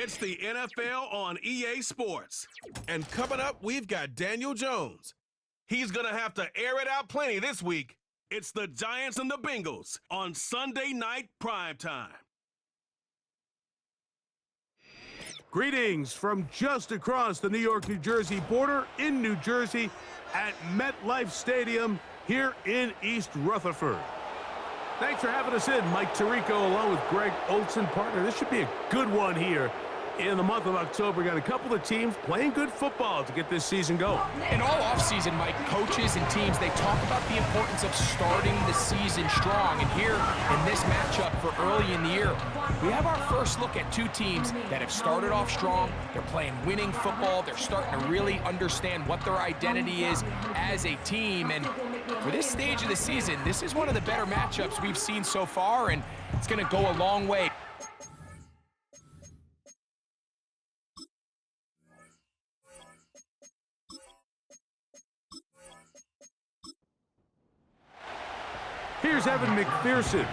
It's the NFL on EA Sports. And coming up, we've got Daniel Jones. He's going to have to air it out plenty this week. It's the Giants and the Bengals on Sunday Night Primetime. Greetings from just across the New York-New Jersey border in New Jersey at MetLife Stadium here in East Rutherford. Thanks for having us in. Mike Tirico along with Greg Olson, partner. This should be a good one here in the month of October. We got a couple of teams playing good football to get this season going. And all offseason, Mike, coaches and teams, they talk about the importance of starting the season strong. And here in this matchup for early in the year, we have our first look at two teams that have started off strong. They're playing winning football. They're starting to really understand what their identity is as a team. And for this stage of the season, this is one of the better matchups we've seen so far, and it's going to go a long way. Here's Evan McPherson.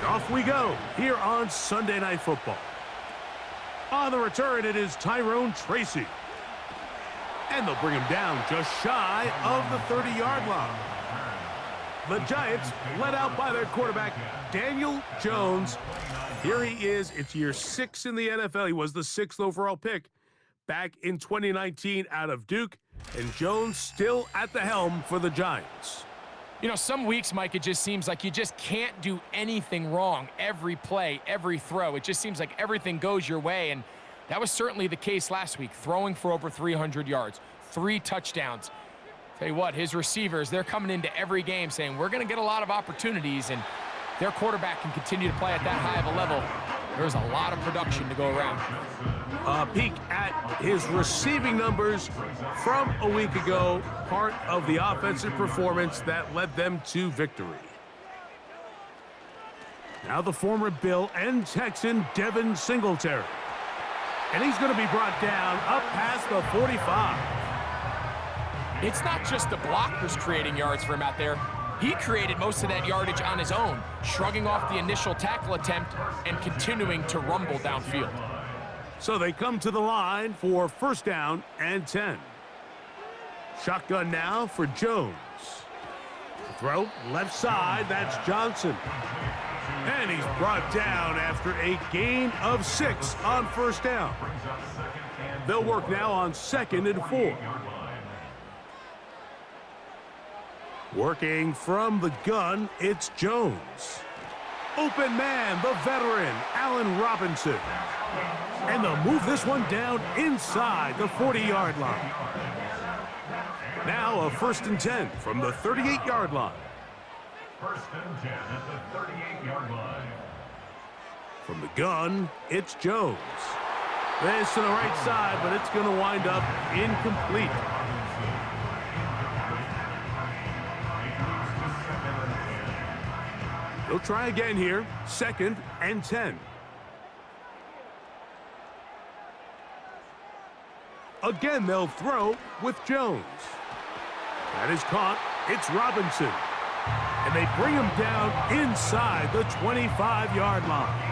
Off we go here on Sunday Night Football. On the return, it is Tyrone Tracy. And they'll bring him down just shy of the 30-yard line. The Giants led out by their quarterback, Daniel Jones. Here he is. It's year 6 in the NFL. He was the 6th overall pick back in 2019 out of Duke. And Jones still at the helm for the Giants. You know, some weeks, Mike, it just seems like you just can't do anything wrong. Every play, every throw, it just seems like everything goes your way. And that was certainly the case last week, throwing for over 300 yards, 3 touchdowns. Tell you what, his receivers, they're coming into every game saying, we're going to get a lot of opportunities, and their quarterback can continue to play at that high of a level. There's a lot of production to go around. A peek at his receiving numbers from a week ago, part of the offensive performance that led them to victory. Now the former Bill and Texan Devin Singletary. And he's going to be brought down up past the 45. It's not just the blockers creating yards for him out there. He created most of that yardage on his own, shrugging off the initial tackle attempt and continuing to rumble downfield. So they come to the line for first down and 10. Shotgun now for Jones. Throw left side, that's Johnson. And he's brought down after a gain of 6 on first down. They'll work now on 2nd and 4. Working from the gun, it's Jones. Open man, the veteran, Allen Robinson. And they'll move this one down inside the 40-yard line. Now a 1st and 10 from the 38-yard line. 1st and 10 at the 38-yard line. From the gun, it's Jones. This to the right side, but it's going to wind up incomplete. They'll try again here, 2nd and 10. Again, they'll throw with Jones. That is caught. It's Robinson. And they bring him down inside the 25-yard line.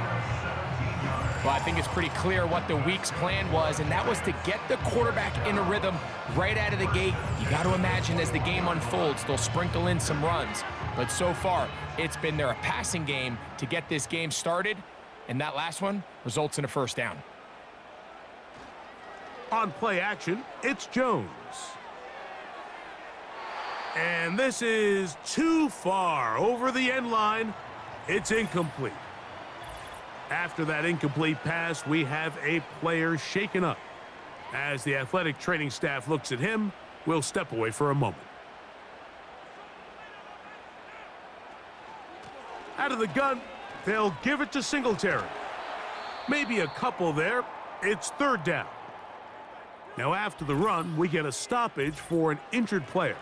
Well, I think it's pretty clear what the week's plan was, and that was to get the quarterback in a rhythm right out of the gate. You got to imagine as the game unfolds, they'll sprinkle in some runs. But so far, it's been their passing game to get this game started, and that last one results in a first down. On play action, it's Jones. And this is too far over the end line. It's incomplete. After that incomplete pass, we have a player shaken up. As the athletic training staff looks at him, we'll step away for a moment. Out of the gun, they'll give it to Singletary. Maybe a couple there. It's 3rd down. Now after the run, we get a stoppage for an injured player.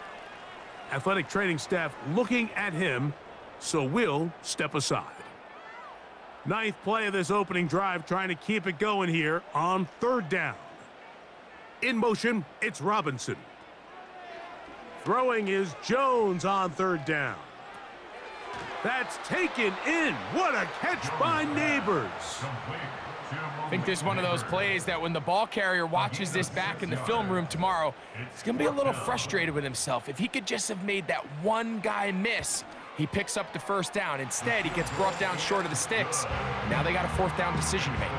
Athletic training staff looking at him, so we'll step aside. 9th play of this opening drive, trying to keep it going here on 3rd down. In motion, it's Robinson. Throwing is Jones on 3rd down. That's taken in. What a catch by Neighbors. I think this is one of those plays that when the ball carrier watches this back in the film room tomorrow, he's going to be a little frustrated with himself. If he could just have made that one guy miss, he picks up the first down. Instead, he gets brought down short of the sticks. Now they got a fourth down decision to make.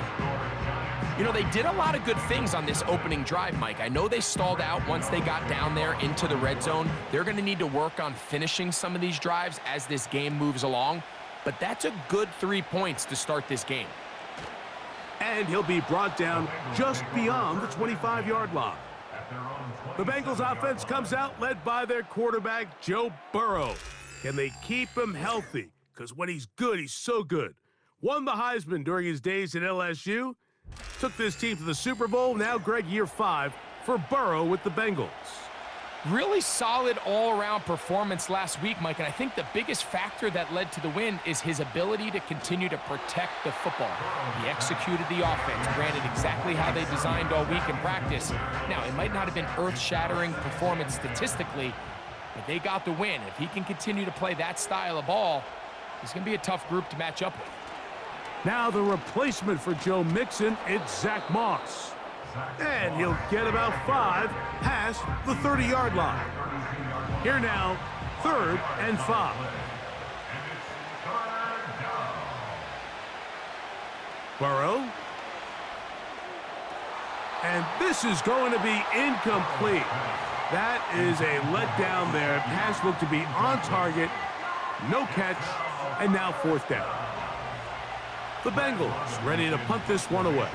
You know, they did a lot of good things on this opening drive, Mike. I know they stalled out once they got down there into the red zone. They're going to need to work on finishing some of these drives as this game moves along. But that's a good 3 points to start this game. And he'll be brought down just beyond the 25-yard line. The Bengals offense comes out led by their quarterback, Joe Burrow. Can they keep him healthy? Because when he's good, he's so good. Won the Heisman during his days at LSU. Took this team to the Super Bowl. Now, Greg, year 5 for Burrow with the Bengals. Really solid all-around performance last week, Mike, and I think the biggest factor that led to the win is his ability to continue to protect the football. He executed the offense, granted exactly how they designed all week in practice. Now, it might not have been earth-shattering performance statistically, but they got the win. If he can continue to play that style of ball, he's going to be a tough group to match up with. Now the replacement for Joe Mixon, it's Zach Moss. And he'll get about 5 past the 30-yard line. Here now, 3rd and 5. Burrow. And this is going to be incomplete. That is a letdown there. Pass looked to be on target. No catch. And now 4th down. The Bengals ready to punt this one away.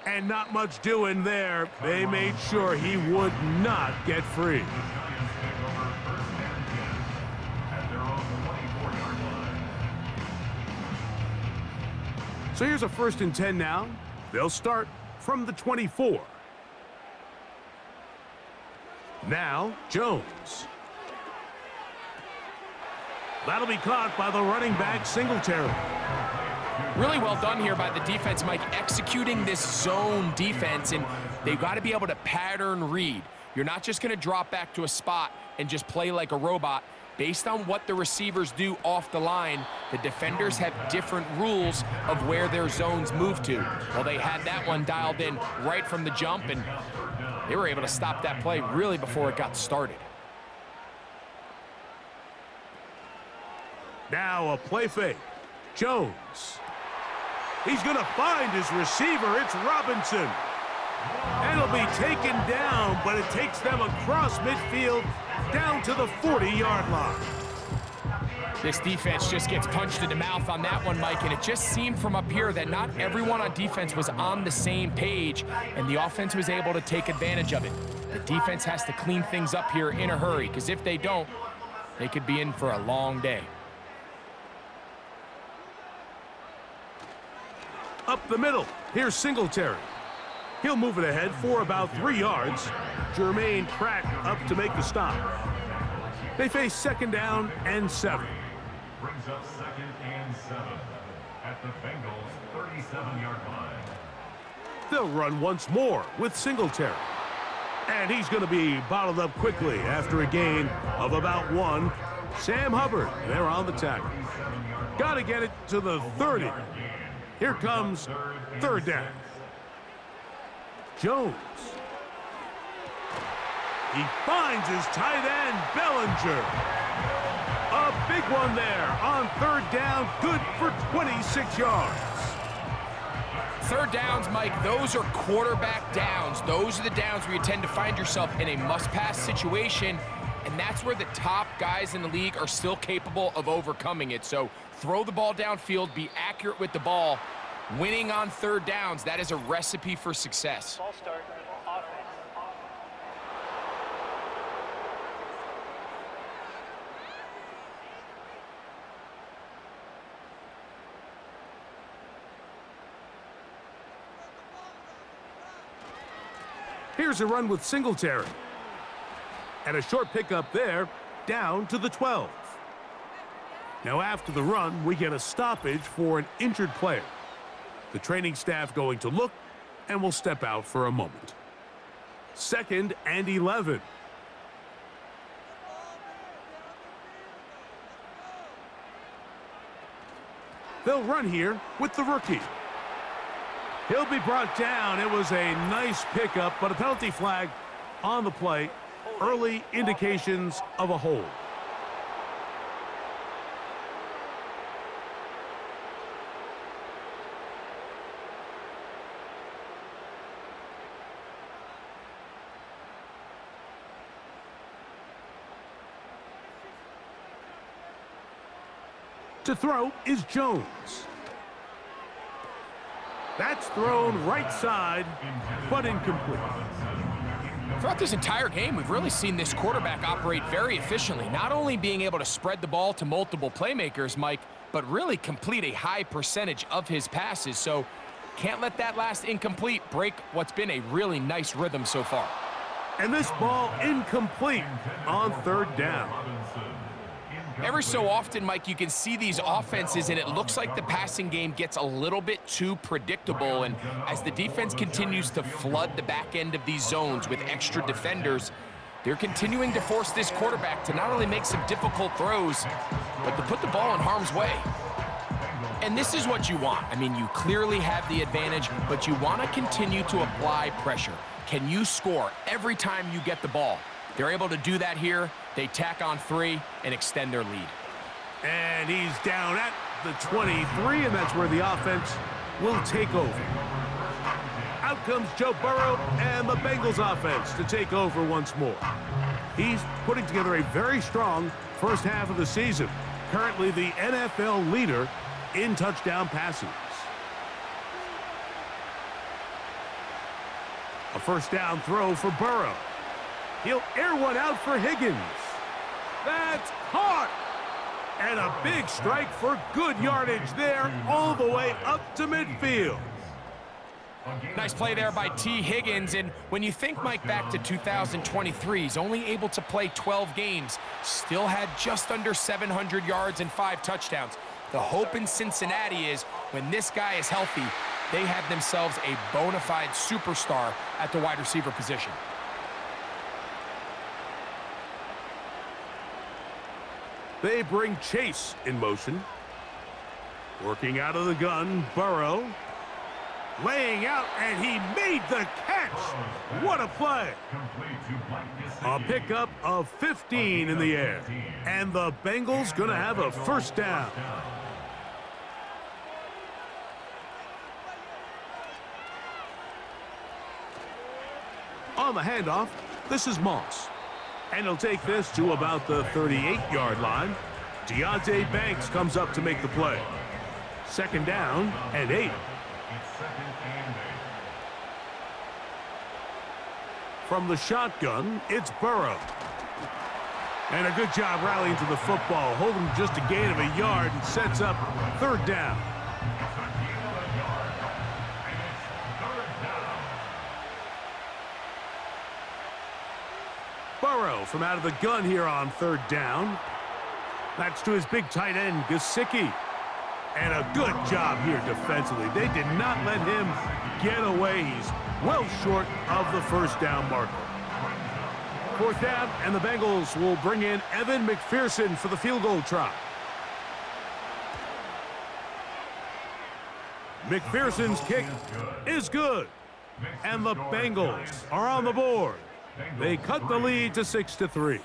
And not much doing there. They made sure he would not get free. So here's a 1st and 10 now. They'll start from the 24. Now, Jones. That'll be caught by the running back, Singletary. Really well done here by the defense, Mike, executing this zone defense, and they've got to be able to pattern read. You're not just going to drop back to a spot and just play like a robot. Based on what the receivers do off the line, the defenders have different rules of where their zones move to. Well, they had that one dialed in right from the jump, and they were able to stop that play really before it got started. Now a play fake. Jones. He's going to find his receiver. It's Robinson. And he'll be taken down, but it takes them across midfield down to the 40-yard line. This defense just gets punched in the mouth on that one, Mike, and it just seemed from up here that not everyone on defense was on the same page, and the offense was able to take advantage of it. The defense has to clean things up here in a hurry, because if they don't, they could be in for a long day. Up the middle, here's Singletary. He'll move it ahead for about 3 yards. Jermaine Pratt up to make the stop. They face 2nd down and 7. Brings up 2nd and 7 at the Bengals' 37-yard line. They'll run once more with Singletary. And he's going to be bottled up quickly after a gain of about 1. Sam Hubbard, they're on the tackle. Got to get it to the 30. Here comes 3rd down. Jones. He finds his tight end, Bellinger. A big one there on 3rd down, good for 26 yards. 3rd downs, Mike, those are quarterback downs. Those are the downs where you tend to find yourself in a must-pass situation, and that's where the top guys in the league are still capable of overcoming it. So throw the ball downfield, be accurate with the ball. Winning on 3rd downs, that is a recipe for success. Ball start, offense. Here's a run with Singletary. And a short pickup there, down to the 12. Now after the run, we get a stoppage for an injured player. The training staff going to look and will step out for a moment. 2nd and 11. They'll run here with the rookie. He'll be brought down. It was a nice pickup, but a penalty flag on the play. Early indications of a hold. To throw is Jones. That's thrown right side, but incomplete. Throughout this entire game, we've really seen this quarterback operate very efficiently, not only being able to spread the ball to multiple playmakers, Mike, but really complete a high percentage of his passes. So can't let that last incomplete break what's been a really nice rhythm so far. And this ball incomplete on third down. Every so often, Mike, you can see these offenses, and it looks like the passing game gets a little bit too predictable. And as the defense continues to flood the back end of these zones with extra defenders, they're continuing to force this quarterback to not only make some difficult throws, but to put the ball in harm's way. And this is what you want. I mean, you clearly have the advantage, but you want to continue to apply pressure. Can you score every time you get the ball? They're able to do that here. They tack on 3 and extend their lead. And he's down at the 23, and that's where the offense will take over. Out comes Joe Burrow and the Bengals offense to take over once more. He's putting together a very strong first half of the season. Currently the NFL leader in touchdown passes. A first down throw for Burrow. He'll air one out for Higgins. That's caught. And a big strike for good yardage there all the way up to midfield. Nice play there by T. Higgins. And when you think, Mike, back to 2023, he's only able to play 12 games, still had just under 700 yards and 5 touchdowns. The hope in Cincinnati is when this guy is healthy, they have themselves a bona fide superstar at the wide receiver position. They bring Chase in motion. Working out of the gun, Burrow. Laying out, and he made the catch. What a play. A pickup of 15 in the air. And the Bengals gonna have a first down. On the handoff, this is Moss. And he'll take this to about the 38-yard line. Deontay Banks comes up to make the play. Second down and 8. From the shotgun, it's Burrow. And a good job rallying to the football, holding just a gain of a yard and sets up third down. Burrow from out of the gun here on third down. That's to his big tight end, Gesicki. And a good job here defensively. They did not let him get away. He's well short of the first down marker. Fourth down, and the Bengals will bring in Evan McPherson for the field goal try. McPherson's kick is good. And the Bengals are on the board. They cut the lead to 6-3.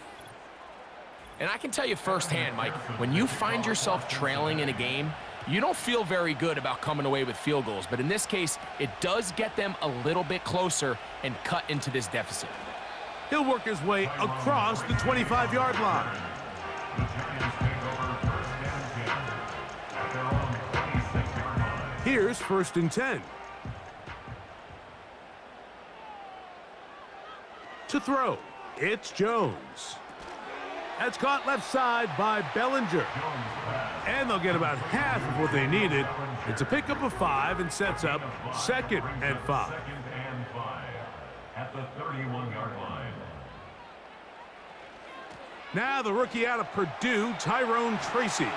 And I can tell you firsthand, Mike, when you find yourself trailing in a game, you don't feel very good about coming away with field goals. But in this case, it does get them a little bit closer and cut into this deficit. He'll work his way across the 25-yard line. Here's first and 10. To throw, it's Jones. That's caught left side by Bellinger. And they'll get about half of what they needed. It's a pickup of 5 and sets up second and 5. At the 31-yard line. Now the rookie out of Purdue, Tyrone Tracy.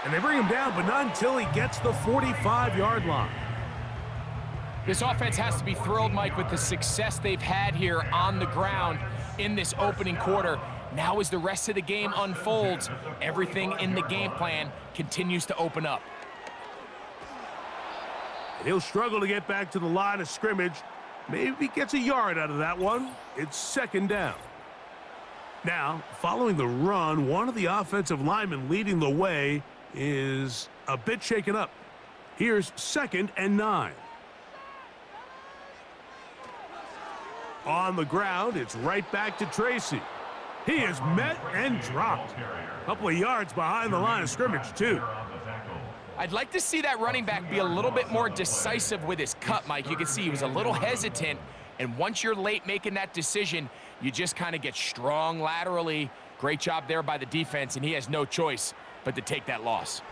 And they bring him down, but not until he gets the 45-yard line. This offense has to be thrilled, Mike, with the success they've had here on the ground in this opening quarter. Now as the rest of the game unfolds, everything in the game plan continues to open up. He'll struggle to get back to the line of scrimmage. Maybe gets a yard out of that one. It's second down. Now, following the run, one of the offensive linemen leading the way is a bit shaken up. Here's 2nd and 9. On the ground, it's right back to Tracy. He is met and dropped. A couple of yards behind the line of scrimmage, too. I'd like to see that running back be a little bit more decisive with his cut, Mike. You can see he was a little hesitant, and once you're late making that decision, you just kind of get strong laterally. Great job there by the defense, and he has no choice but to take that loss.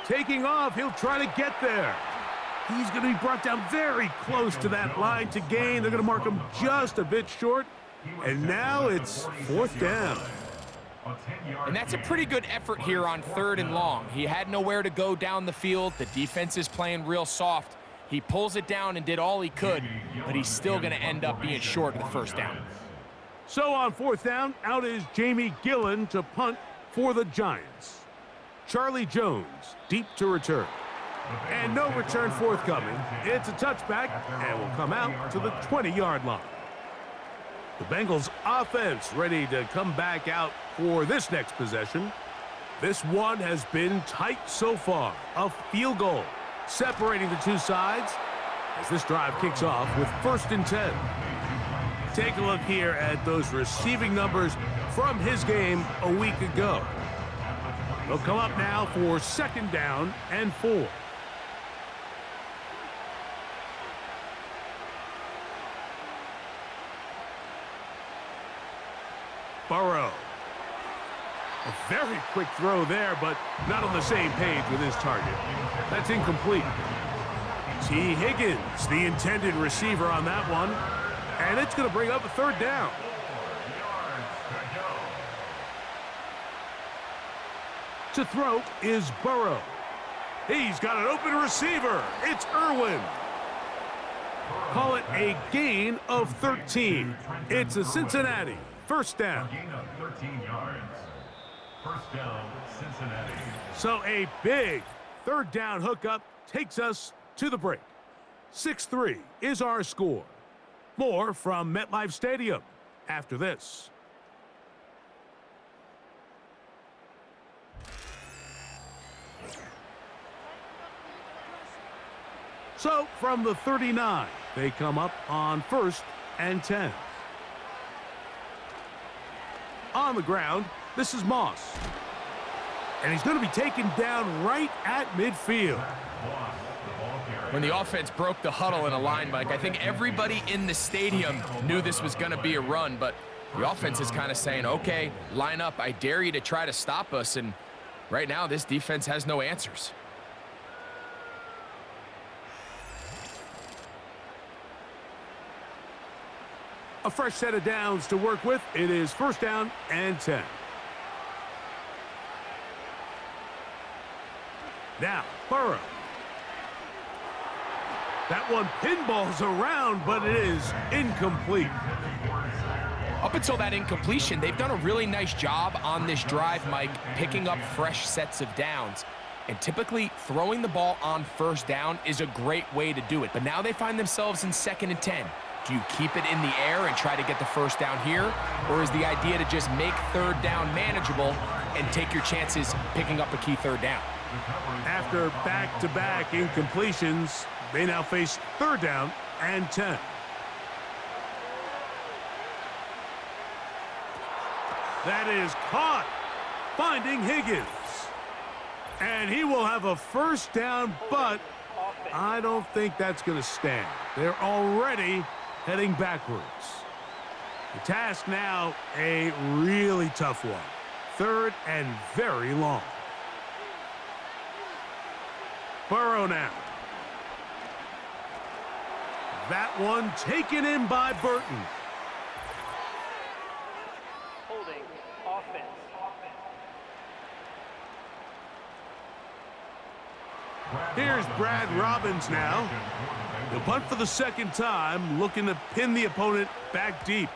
Taking off, he'll try to get there. He's going to be brought down very close to that line to gain. They're going to mark him just a bit short, and now it's 4th down. And that's a pretty good effort here on 3rd and long. He had nowhere to go down the field. The defense is playing real soft. He pulls it down and did all he could, but he's still going to end up being short of the 1st down. So on 4th down, out is Jamie Gillen to punt for the Giants. Charlie Jones deep to return. And no return forthcoming. It's a touchback and will come out to the 20-yard line. The Bengals offense ready to come back out for this next possession. This one has been tight so far. A field goal separating the two sides as this drive kicks off with 1st and 10. Take a look here at those receiving numbers from his game a week ago. They'll come up now for 2nd down and 4. Burrow. A very quick throw there, but not on the same page with his target. That's incomplete. T. Higgins, the intended receiver on that one. And it's going to bring up a 3rd down. To throw is Burrow. He's got an open receiver. It's Irwin. Call it a gain of 13. It's a Cincinnati 1st down. Gain of 13 yards. 1st down, Cincinnati. So a big 3rd down hookup takes us to the break. 6-3 is our score. More from MetLife Stadium after this. So from the 39, they come up on 1st and 10. On the ground, this is Moss. And he's going to be taken down right at midfield. When the offense broke the huddle in a line, Mike, I think everybody in the stadium knew this was going to be a run, but the offense is kind of saying, okay, line up. I dare you to try to stop us. And right now, this defense has no answers. A fresh set of downs to work with. It is 1st down and 10. Now, Burrow. That one pinballs around, but it is incomplete. Up until that incompletion, they've done a really nice job on this drive, Mike, picking up fresh sets of downs. And typically, throwing the ball on 1st down is a great way to do it. But now they find themselves in 2nd and 10. Do you keep it in the air and try to get the 1st down here? Or is the idea to just make 3rd down manageable and take your chances picking up a key 3rd down? After back-to-back incompletions, they now face 3rd down and 10. That is caught, finding Higgins. And he will have a 1st down, but I don't think that's going to stand. They're already heading backwards. The task now, a really tough one. 3rd and very long. Burrow now. That one taken in by Burton. Holding offense. Here's Brad Robbins now. He'll punt for the second time, looking to pin the opponent back deep.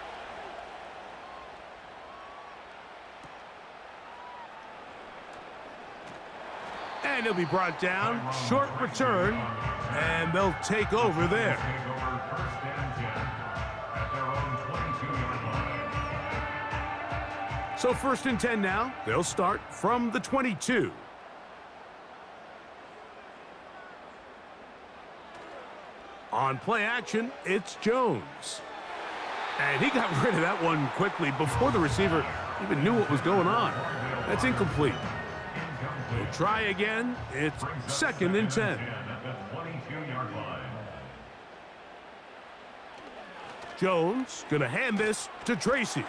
And he'll be brought down. Short return, and they'll take over there. So 1st and 10 now. They'll start from the 22. On play action, it's Jones. And he got rid of that one quickly before the receiver even knew what was going on. That's incomplete. We'll try again. It's 2nd and 10. Jones gonna hand this to Tracy.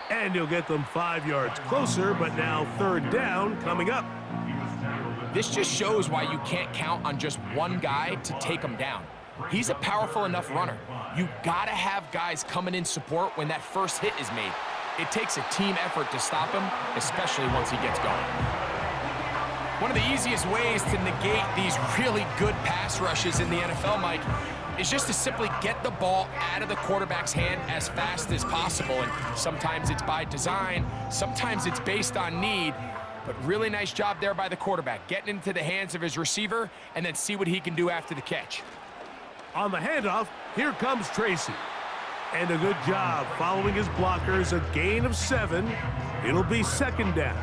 And he'll get them 5 yards closer, but now 3rd down coming up. This just shows why you can't count on just one guy to take him down. He's a powerful enough runner. You gotta have guys coming in support when that first hit is made. It takes a team effort to stop him, especially once he gets going. One of the easiest ways to negate these really good pass rushes in the NFL, Mike, is just to simply get the ball out of the quarterback's hand as fast as possible. And sometimes it's by design, sometimes it's based on need. But really nice job there by the quarterback, getting into the hands of his receiver and then see what he can do after the catch. On the handoff, here comes Tracy. And a good job following his blockers, a gain of 7. It'll be 2nd down.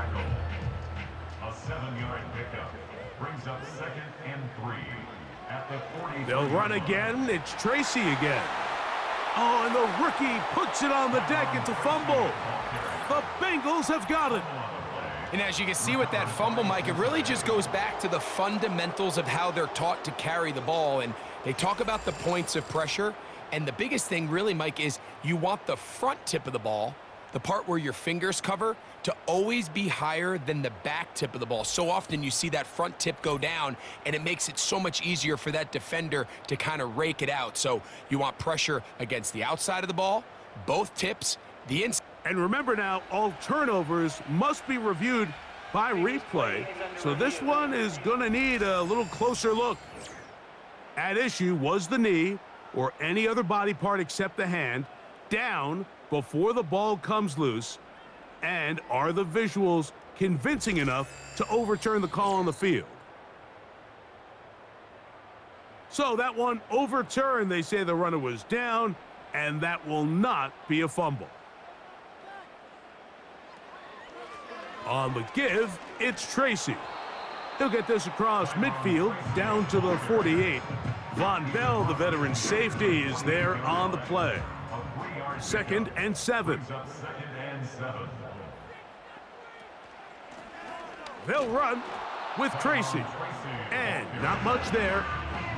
A 7-yard pickup brings up 2nd and 3 at the 40. They'll run again. It's Tracy again. Oh, and the rookie puts it on the deck. It's a fumble. The Bengals have got it. And as you can see with that fumble, Mike, it really just goes back to the fundamentals of how they're taught to carry the ball. And they talk about the points of pressure. And the biggest thing really, Mike, is you want the front tip of the ball, the part where your fingers cover, to always be higher than the back tip of the ball. So often you see that front tip go down, and it makes it so much easier for that defender to kind of rake it out. So you want pressure against the outside of the ball, both tips, the inside. And remember now, all turnovers must be reviewed by replay. So this one is going to need a little closer look. At issue was the knee, or any other body part except the hand, down before the ball comes loose. And are the visuals convincing enough to overturn the call on the field? So that one overturned. They say the runner was down, and that will not be a fumble. On the give, it's Tracy. He'll get this across midfield, down to the 48. Von Bell, the veteran safety, is there on the play. 2nd and 7. They'll run with Tracy. And not much there.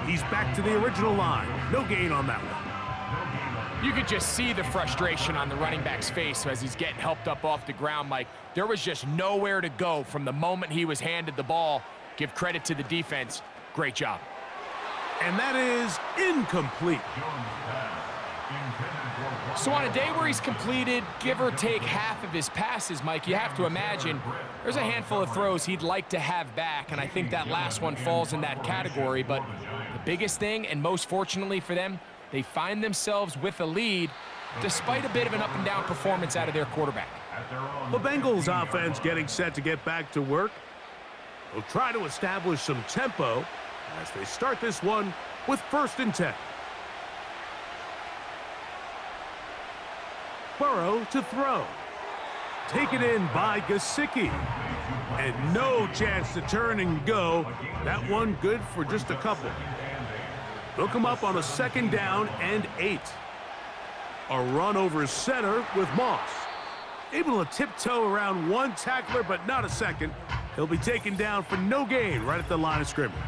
He's back to the original line. No gain on that one. You could just see the frustration on the running back's face as he's getting helped up off the ground, Mike. There was just nowhere to go from the moment he was handed the ball. Give credit to the defense. Great job. And that is incomplete. So on a day where he's completed, give or take half of his passes, Mike, you have to imagine there's a handful of throws he'd like to have back, and I think that last one falls in that category. But the biggest thing, and most fortunately for them, they find themselves with a lead despite a bit of an up-and-down performance out of their quarterback. The Bengals offense getting set to get back to work. They'll try to establish some tempo as they start this one with 1st and 10. Burrow to throw. Taken in by Gesicki. And no chance to turn and go. That one good for just a couple. They'll come up on a 2nd down and 8. A run over center with Moss. Able to tiptoe around one tackler, but not a second. He'll be taken down for no gain right at the line of scrimmage.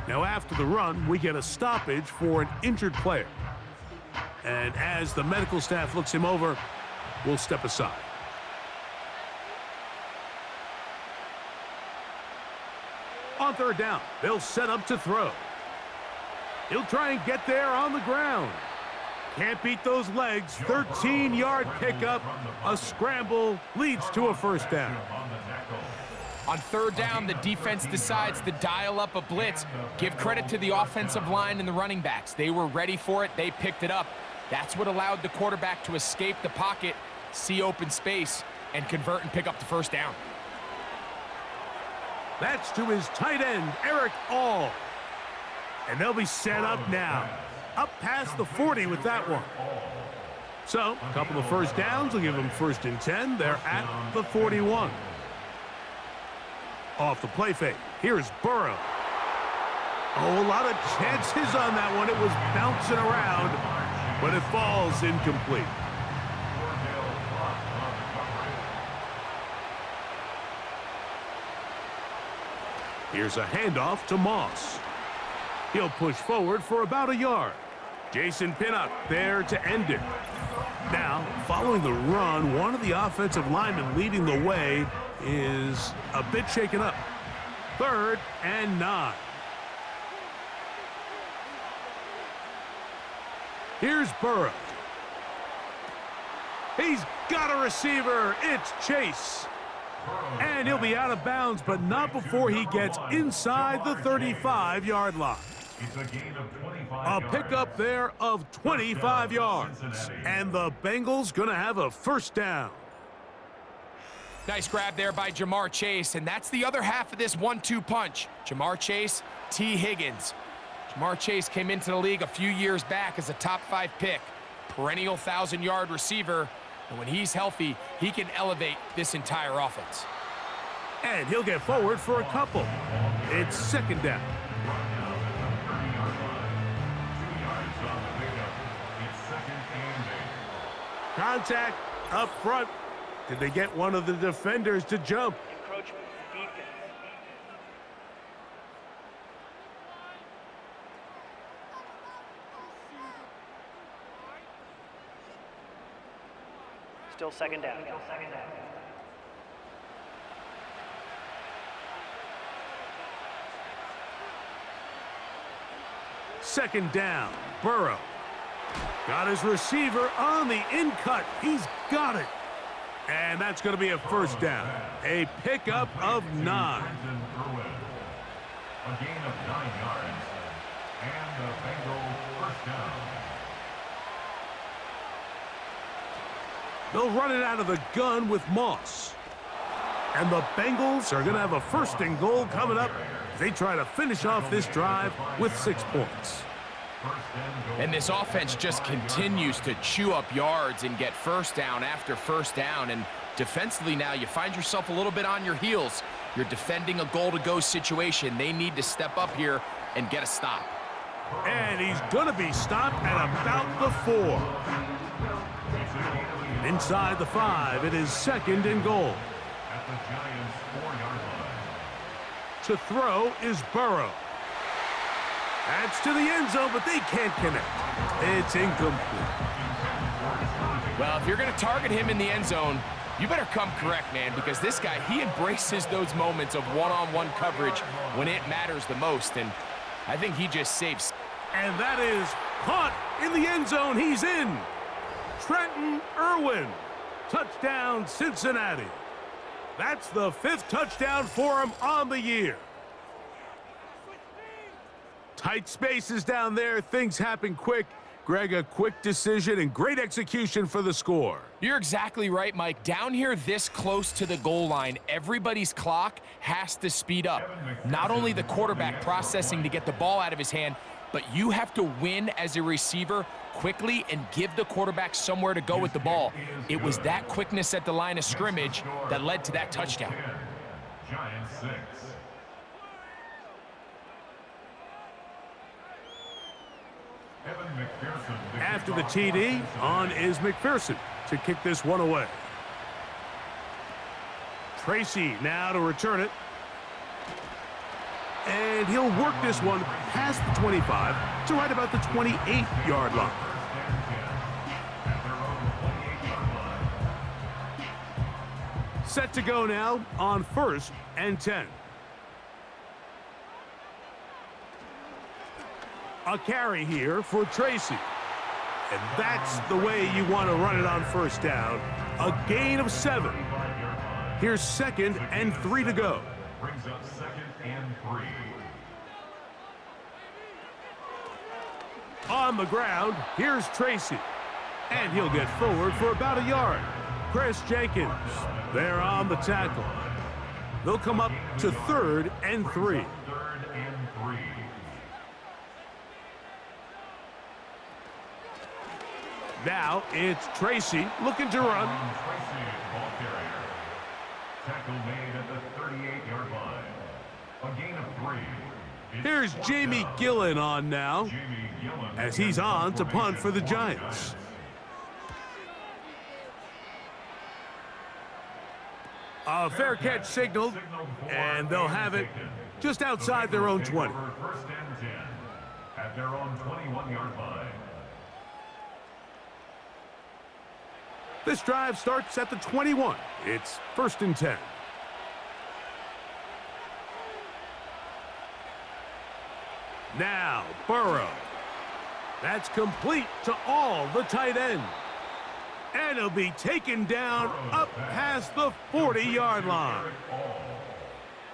Now after the run, we get a stoppage for an injured player. And as the medical staff looks him over, we'll step aside. On 3rd down, they'll set up to throw. He'll try and get there on the ground. Can't beat those legs. 13-yard pickup. A scramble leads to a 1st down. On third down, the defense decides to dial up a blitz. Give credit to the offensive line and the running backs. They were ready for it. They picked it up. That's what allowed the quarterback to escape the pocket, see open space, and convert and pick up the first down. That's to his tight end, Eric All. And they'll be set up now. Up past the 40 with that one. So, a couple of first downs will give them 1st and 10. They're at the 41. Off the play fake. Here's Burrow. Oh, a lot of chances on that one. It was bouncing around, but it falls incomplete. Here's a handoff to Moss. He'll push forward for about a yard. Jason Pinnock there to end it. Now, following the run, one of the offensive linemen leading the way is a bit shaken up. 3rd and 9. Here's Burrow. He's got a receiver. It's Chase. And he'll be out of bounds, but not before he gets inside the 35-yard line. A pickup there of 25 yards. And the Bengals going to have a first down. Nice grab there by Jamar Chase, and that's the other half of this 1-2 punch. Jamar Chase, T. Higgins. Jamar Chase came into the league a few years back as a top 5 pick, perennial 1,000-yard receiver, and when he's healthy, he can elevate this entire offense. And he'll get forward for a couple. It's 2nd down. Contact up front. Did they get one of the defenders to jump? Encroachment defense. Still 2nd down. Second down. Burrow. Got his receiver on the in-cut. He's got it. And that's going to be a first down. A pickup of 9. A gain of 9 yards. And the Bengals first down. They'll run it out of the gun with Moss. And the Bengals are going to have a 1st and goal coming up as they try to finish off this drive with 6 points. And this offense just continues to chew up yards and get first down after first down. And defensively now, you find yourself a little bit on your heels. You're defending a goal-to-go situation. They need to step up here and get a stop. And he's going to be stopped at about the 4. Inside the 5, it is 2nd and goal. At the Giants' 4-yard line. To throw is Burrow. That's to the end zone, but they can't connect. It's incomplete. Well, if you're going to target him in the end zone, you better come correct, man, because this guy, he embraces those moments of one-on-one coverage when it matters the most, and I think he just saves. And that is caught in the end zone. He's in. Trenton Irwin. Touchdown, Cincinnati. That's the 5th touchdown for him on the year. Tight spaces down there. Things happen quick. Greg, a quick decision and great execution for the score. You're exactly right, Mike. Down here this close to the goal line, everybody's clock has to speed up. Not only the quarterback processing to get the ball out of his hand, but you have to win as a receiver quickly and give the quarterback somewhere to go with the ball. It was that quickness at the line of scrimmage that led to that touchdown. Giants 6. After the TD, on is McPherson to kick this one away. Tracy now to return it. And he'll work this one past the 25 to right about the 28-yard line. Set to go now on 1st and 10. A carry here for Tracy. And that's the way you want to run it on 1st down. A gain of 7. Here's 2nd and 3 to go. Brings up second and 3. On the ground, here's Tracy. And he'll get forward for about a yard. Chris Jenkins there on the tackle. They'll come up to 3rd and 3. 3rd and 3. Now it's Tracy looking to run. Tracy, ball carrier. Tackle made at the 38-yard line. A gain of 3. Here's Jamie Gillen on now as he's on to punt for the Giants. A fair catch signaled, and they'll have it just outside their own 20. 1st and 10 at their own 21-yard line. This drive starts at the 21. It's 1st and 10. Now, Burrow. That's complete to all the tight end. And he'll be taken down up past the 40-yard line.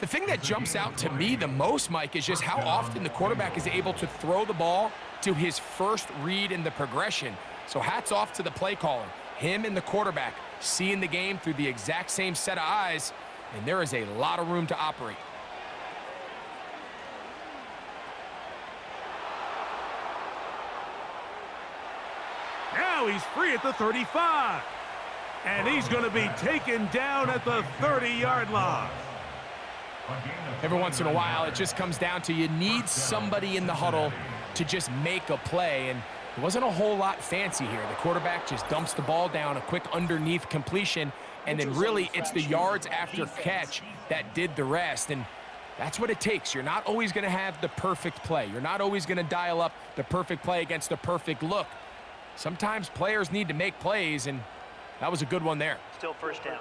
The thing that jumps out to me the most, Mike, is just how often the quarterback is able to throw the ball to his first read in the progression. So hats off to the play caller. Him and the quarterback seeing the game through the exact same set of eyes, and there is a lot of room to operate. Now he's free at the 35. And he's going to be taken down at the 30-yard line. Every once in a while, it just comes down to you need somebody in the huddle to just make a play, and it wasn't a whole lot fancy here. The quarterback just dumps the ball down, a quick underneath completion, and then really it's the yards after catch that did the rest, and that's what it takes. You're not always going to have the perfect play. You're not always going to dial up the perfect play against the perfect look. Sometimes players need to make plays, and that was a good one there. Still first down.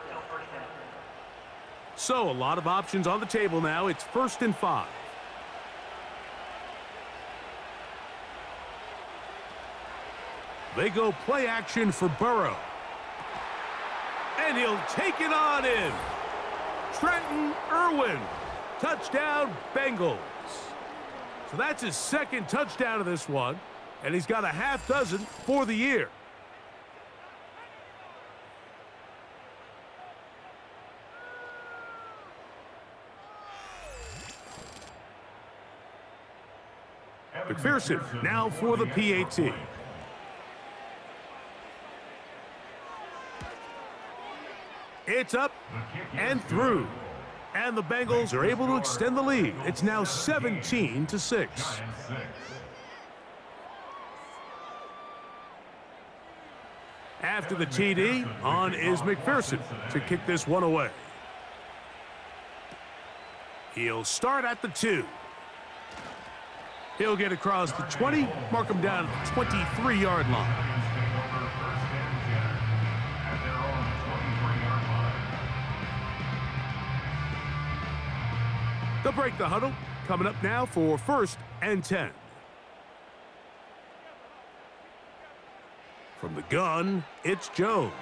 So a lot of options on the table now. It's 1st and 5. They go play action for Burrow. And he'll take it on in. Trenton Irwin. Touchdown, Bengals. So that's his 2nd touchdown of this one. And he's got a half dozen for the year. McPherson now for the PAT. It's up and through. And the Bengals are able to extend the lead. It's now 17-6. After the TD, on is McPherson to kick this one away. He'll start at the 2. He'll get across the 20, mark him down at the 23-yard line. They'll break the huddle. Coming up now for 1st and 10. From the gun, it's Jones.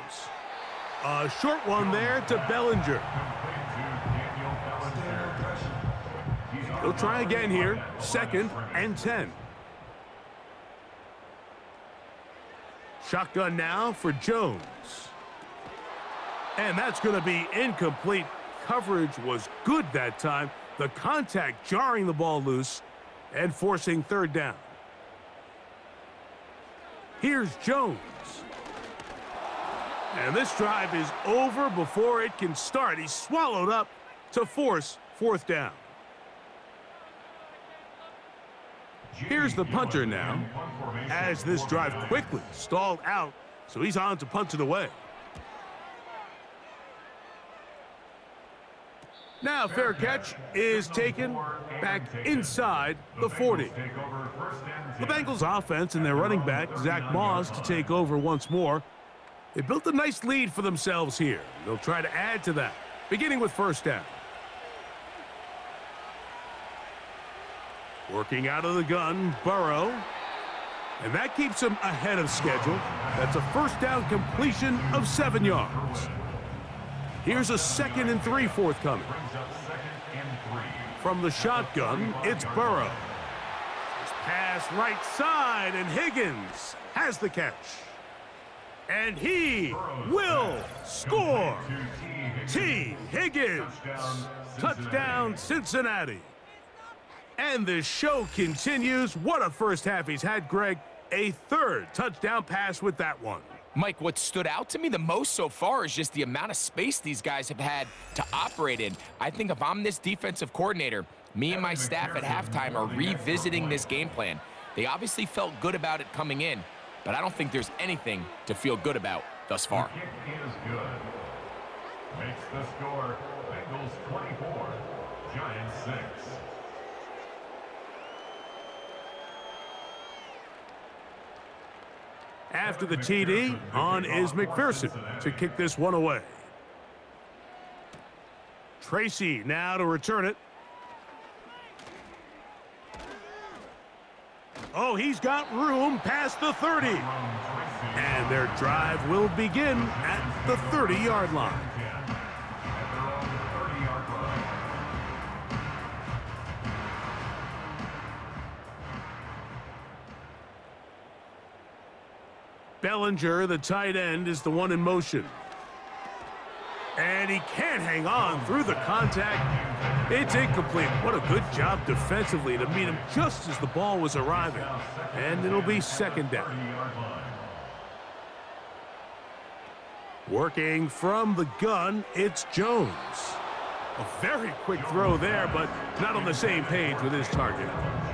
A short one there to Bellinger. He'll try again here. 2nd and 10. Shotgun now for Jones. And that's going to be incomplete. Coverage was good that time. The contact jarring the ball loose and forcing 3rd down. Here's Jones. And this drive is over before it can start. He's swallowed up to force 4th down. Here's the punter now, as this drive quickly stalled out, so he's on to punt it away. Now fair catch is taken back inside the 40. The Bengals offense and their running back, Zach Moss, to take over once more. They built a nice lead for themselves here. They'll try to add to that, beginning with 1st down. Working out of the gun, Burrow. And that keeps him ahead of schedule. That's a 1st down completion of 7 yards. Here's a 2nd and 3 forthcoming. and 3. From the shotgun, it's Burrow. His pass right side, and Higgins has the catch. And he will score. T. Higgins. Touchdown, Cincinnati. And the show continues. What a first half he's had, Greg. A third touchdown pass with that one. Mike, what stood out to me the most so far is just the amount of space these guys have had to operate in. I think if I'm this defensive coordinator, me and my staff at halftime are revisiting this game plan. They obviously felt good about it coming in, but I don't think there's anything to feel good about thus far. The kick is good. Makes the score Bengals 24, Giants 6. After the TD, on is McPherson to kick this one away. Tracy now to return it. Oh, he's got room past the 30. And their drive will begin at the 30-yard line. Bellinger, the tight end, is the one in motion. And he can't hang on through the contact. It's incomplete. What a good job defensively to meet him just as the ball was arriving. And it'll be second down. Working from the gun, it's Jones. A very quick throw there, but not on the same page with his target.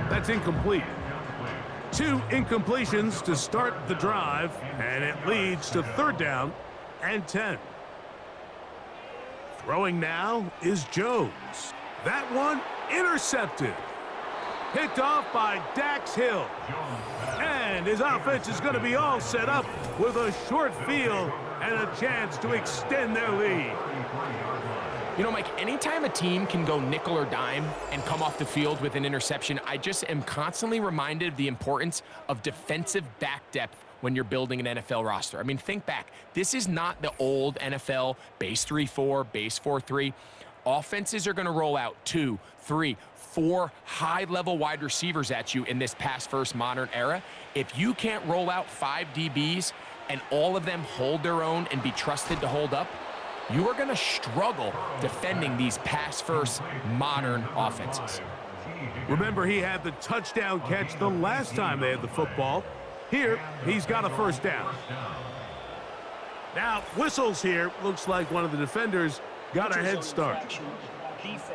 That's incomplete. 2 incompletions to start the drive, and it leads to third down and 10. Throwing now is Jones. That one intercepted. Picked off by Dax Hill. And his offense is going to be all set up with a short field and a chance to extend their lead. You know, Mike, anytime a team can go nickel or dime and come off the field with an interception, I just am constantly reminded of the importance of defensive back depth when you're building an NFL roster. I mean, think back. This is not the old NFL base 3-4, base 4-3. Offenses are going to roll out 2, 3, 4 high-level wide receivers at you in this pass-first modern era. If you can't roll out 5 DBs and all of them hold their own and be trusted to hold up, you are going to struggle defending these pass-first modern offenses. Remember, he had the touchdown catch the last time they had the football. Here, he's got a first down. Now, whistles here. Looks like one of the defenders got a head start. Defense.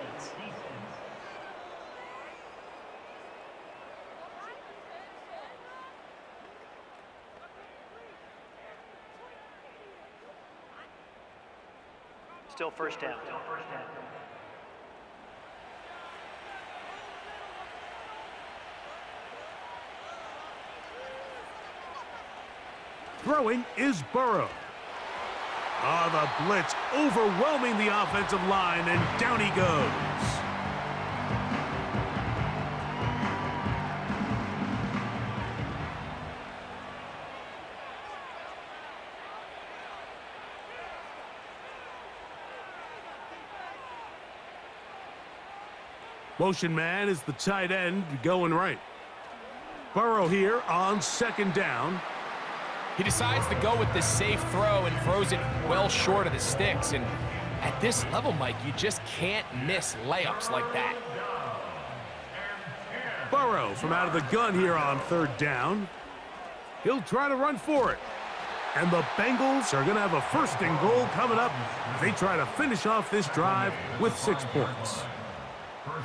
Still first down. Throwing is Burrow. The blitz overwhelming the offensive line, and down he goes. Motion man is the tight end going right. Burrow here on second down. He decides to go with this safe throw and throws it well short of the sticks. And at this level, Mike, you just can't miss layups like that. Burrow from out of the gun here on third down. He'll try to run for it. And the Bengals are going to have a first and goal coming up as they try to finish off this drive with 6 points.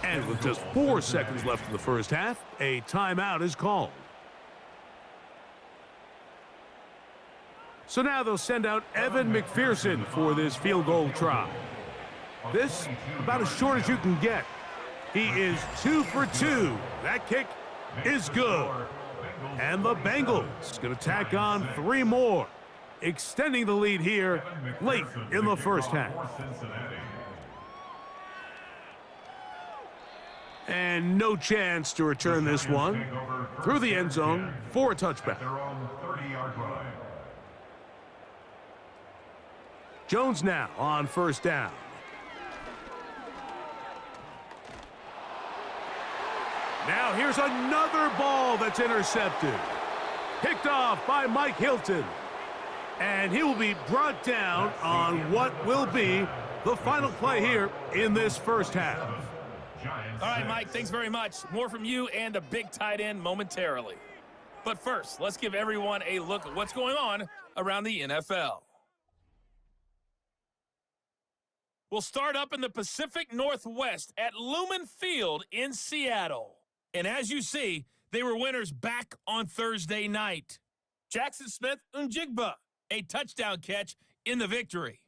And with just 4 seconds left in the first half, a timeout is called. So now they'll send out Evan McPherson for this field goal try. This, about as short as you can get. He is 2 for 2. That kick is good. And the Bengals going to tack on 3 more, extending the lead here late in the first half. And no chance to return this one through the end zone for a touchback. Jones now on first down. Now here's another ball that's intercepted. Picked off by Mike Hilton. And he will be brought down on what will be the final play here in this first half. All right, Mike, thanks very much. More from you and a big tight end momentarily. But first, let's give everyone a look at what's going on around the NFL. We'll start up in the Pacific Northwest at Lumen Field in Seattle. And as you see, they were winners back on Thursday night. Jackson Smith-Njigba, a touchdown catch in the victory.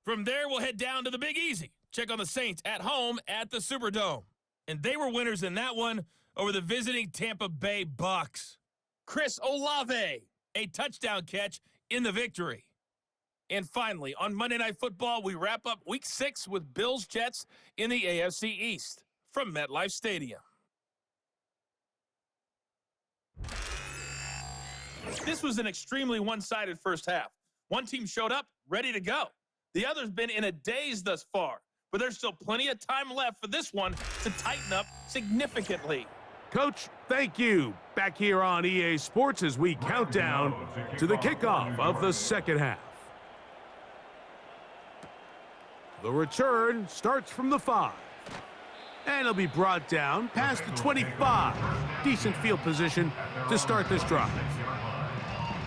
From there, we'll head down to the Big Easy. Check on the Saints at home at the Superdome. And they were winners in that one over the visiting Tampa Bay Bucks. Chris Olave, a touchdown catch in the victory. And finally, on Monday Night Football, we wrap up Week 6 with Bills-Jets in the AFC East from MetLife Stadium. This was an extremely one-sided first half. One team showed up, ready to go. The other's been in a daze thus far, but there's still plenty of time left for this one to tighten up significantly. Coach, thank you. Back here on EA Sports as we count down to the kickoff of the second half. The return starts from the 5. And it'll be brought down past the 25. Decent field position to start this drive.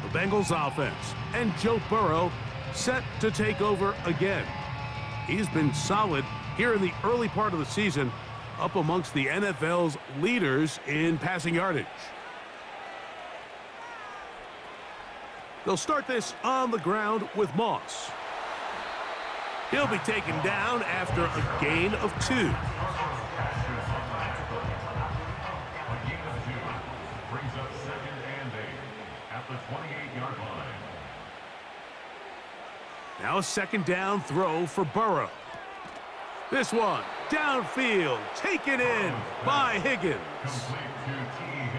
The Bengals offense and Joe Burrow set to take over again. He's been solid here in the early part of the season, up amongst the NFL's leaders in passing yardage. They'll start this on the ground with Moss. He'll be taken down after a gain of 2. A gain of 2 brings up 2nd and 8 at the 28-yard line. Now a second down throw for Burrow. This one downfield, taken in by Higgins.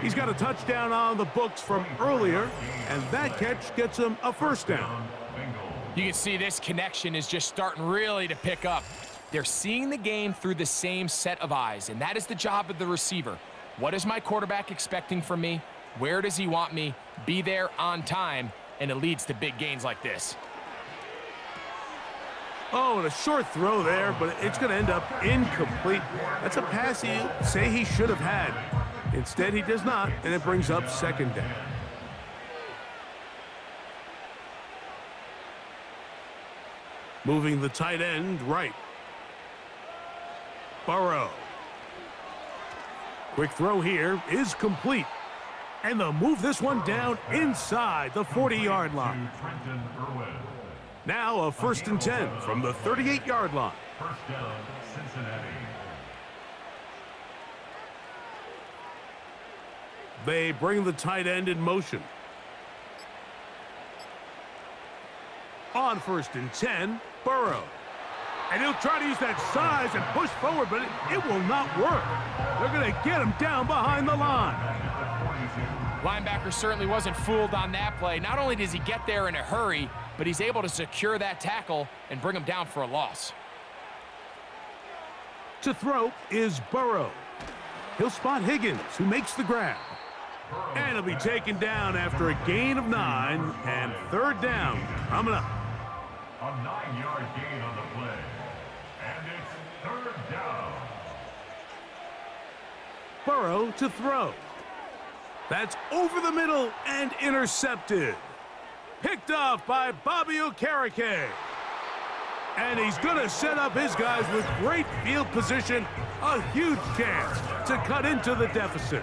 He's got a touchdown on the books from earlier, and that catch gets him a first down. You can see this connection is just starting really to pick up. They're seeing the game through the same set of eyes, and that is the job of the receiver. What is my quarterback expecting from me? Where does he want me? Be there on time, and it leads to big gains like this. Oh, and a short throw there, but it's going to end up incomplete. That's a pass you say he should have had. Instead, he does not, and it brings up second down. Moving the tight end right. Burrow. Quick throw here is complete. And they'll move this one down inside the 40-yard line. Now a 1st and 10 from the 38-yard line. First down, Cincinnati. They bring the tight end in motion. On 1st and 10, Burrow. And he'll try to use that size and push forward, but it will not work. They're going to get him down behind the line. Linebacker certainly wasn't fooled on that play. Not only does he get there in a hurry, but he's able to secure that tackle and bring him down for a loss. To throw is Burrow. He'll spot Higgins, who makes the grab. And he'll be taken down after a gain of 9 and 3rd down coming up. A 9-yard gain on the play. And it's 3rd down. Burrow to throw. That's over the middle and intercepted. Picked off by Bobby Okereke. And he's going to set up his guys with great field position. A huge chance to cut into the deficit.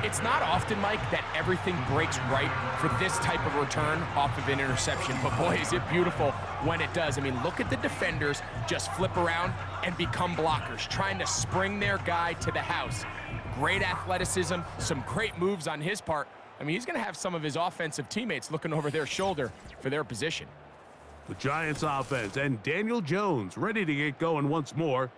It's not often, Mike, that everything breaks right for this type of return off of an interception. But boy, is it beautiful when it does. I mean, look at the defenders just flip around and become blockers, trying to spring their guy to the house. Great athleticism, some great moves on his part. I mean, he's going to have some of his offensive teammates looking over their shoulder for their position. The Giants offense and Daniel Jones ready to get going once more.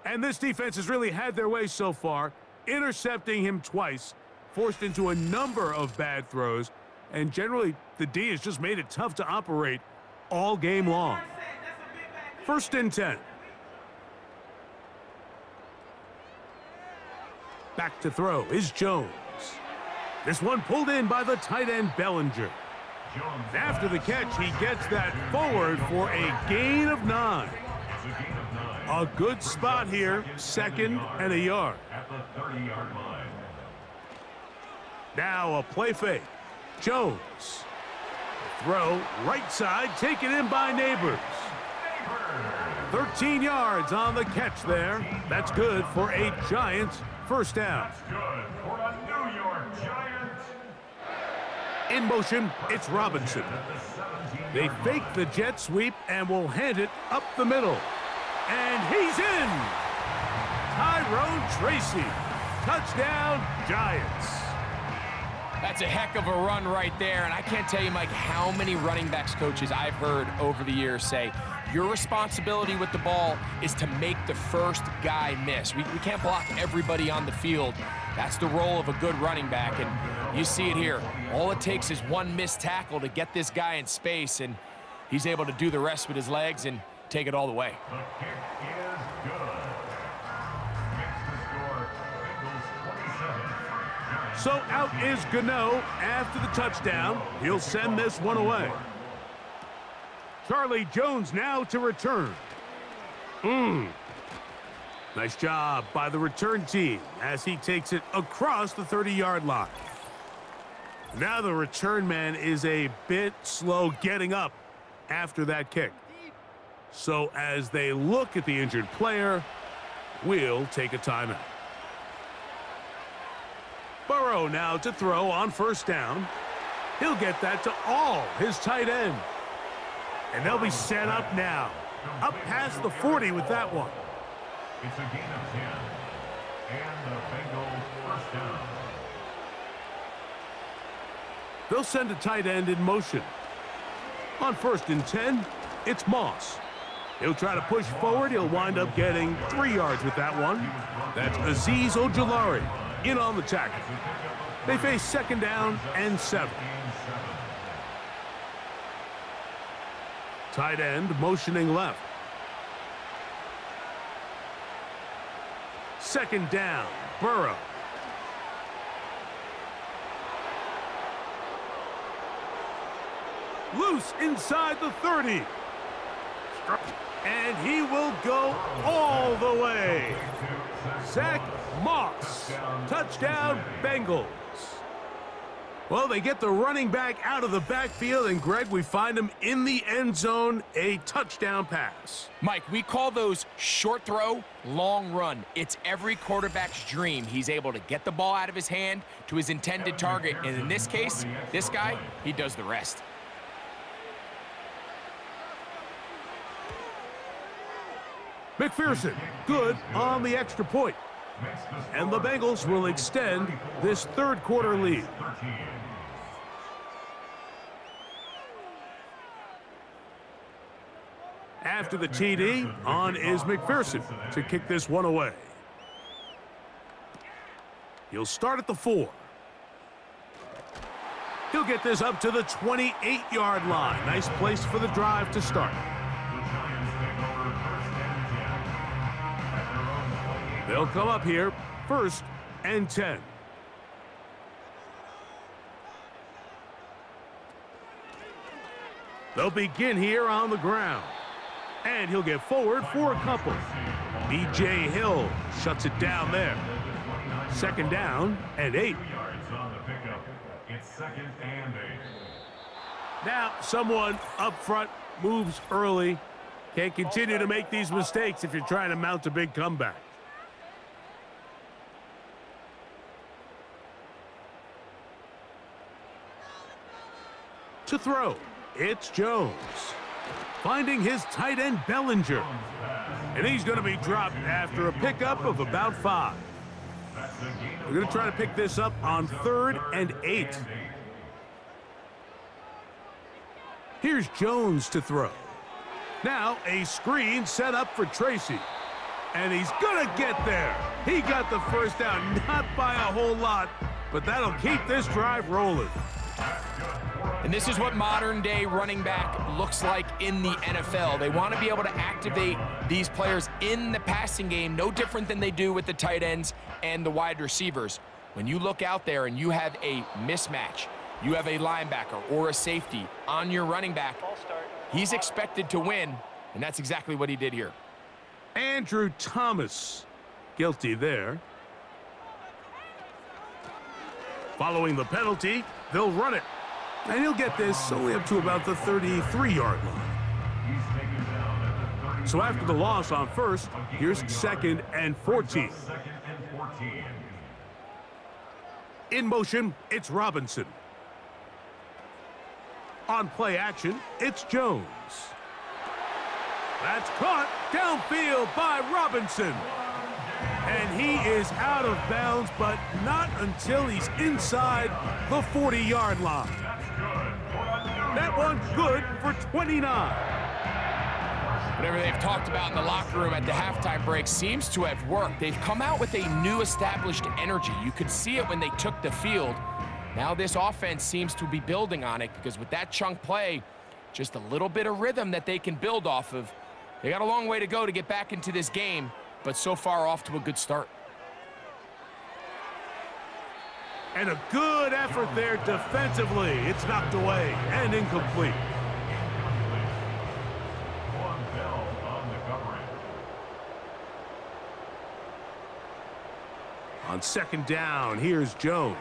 And this defense has really had their way so far, intercepting him twice, forced into a number of bad throws, and generally the D has just made it tough to operate all game long. 1st and 10. Back to throw is Jones. This one pulled in by the tight end Bellinger. After the catch, he gets that forward for a gain of 9. A good spot here, 2nd and a yard. At the 30-yard line. Now a play fake. Jones. Throw right side, taken in by Neighbors. 13 yards on the catch there. That's good for a Giants first down. That's good for a New York Giant. In motion, it's Robinson. They fake the jet sweep and will hand it up the middle. And he's in! Tyrone Tracy. Touchdown, Giants. That's a heck of a run right there, and I can't tell you, Mike, how many running backs coaches I've heard over the years say, your responsibility with the ball is to make the first guy miss. We can't block everybody on the field. That's the role of a good running back, and you see it here. All it takes is one missed tackle to get this guy in space, and he's able to do the rest with his legs and take it all the way. The kick is good. Makes the score Bengals 27. So out is Gano after the touchdown. He'll send this one away. Charlie Jones now to return. Nice job by the return team as he takes it across the 30-yard line. Now the return man is a bit slow getting up after that kick. So as they look at the injured player, we'll take a timeout. Burrow now to throw on first down. He'll get that to all his tight end. And they'll be set up now. Up past the 40 with that one. It's a gain of 10. And the Bengals first down. They'll send a tight end in motion. On 1st and 10, it's Moss. He'll try to push forward. He'll wind up getting 3 yards with that one. That's Azeez Ojulari in on the tackle. They face 2nd down and 7. Tight end motioning left. 2nd down, Burrow. Loose inside the 30. And he will go all the way. Zach Moss. Touchdown, Bengals. Well, they get the running back out of the backfield, and Greg, we find him in the end zone, a touchdown pass. Mike, we call those short throw, long run. It's every quarterback's dream. He's able to get the ball out of his hand to his intended target, and in this case, this guy, he does the rest. McPherson, good on the extra point. And the Bengals will extend this 3rd quarter lead. After the TD, on is McPherson to kick this one away. He'll start at the 4. He'll get this up to the 28-yard line. Nice place for the drive to start. They'll come up here, 1st and 10. They'll begin here on the ground. And he'll get forward for a couple. B.J. Hill shuts it down there. 2nd down and 8. It's 2nd and 8. Now someone up front moves early. Can't continue to make these mistakes if you're trying to mount a big comeback. To throw, it's Jones. Finding his tight end Bellinger. And he's going to be dropped after a pickup of about 5. We're going to try to pick this up on 3rd and 8. Here's Jones to throw. Now a screen set up for Tracy. And he's going to get there. He got the first down, not by a whole lot, but that'll keep this drive rolling. And this is what modern-day running back looks like in the NFL. They want to be able to activate these players in the passing game, no different than they do with the tight ends and the wide receivers. When you look out there and you have a mismatch, you have a linebacker or a safety on your running back, he's expected to win, and that's exactly what he did here. Andrew Thomas, guilty there. Following the penalty, they'll run it. And he'll get this only up to about the 33-yard line. So after the loss on first, here's 2nd and 14. In motion, it's Robinson. On play action, it's Jones. That's caught downfield by Robinson. And he is out of bounds, but not until he's inside the 40-yard line. That one's good for 29. Whatever they've talked about in the locker room at the halftime break seems to have worked. They've come out with a new established energy. You could see it when they took the field. Now this offense seems to be building on it because with that chunk play, just a little bit of rhythm that they can build off of. They got a long way to go to get back into this game, but so far off to a good start. And a good effort there defensively. It's knocked away and incomplete. On 2nd down, here's Jones.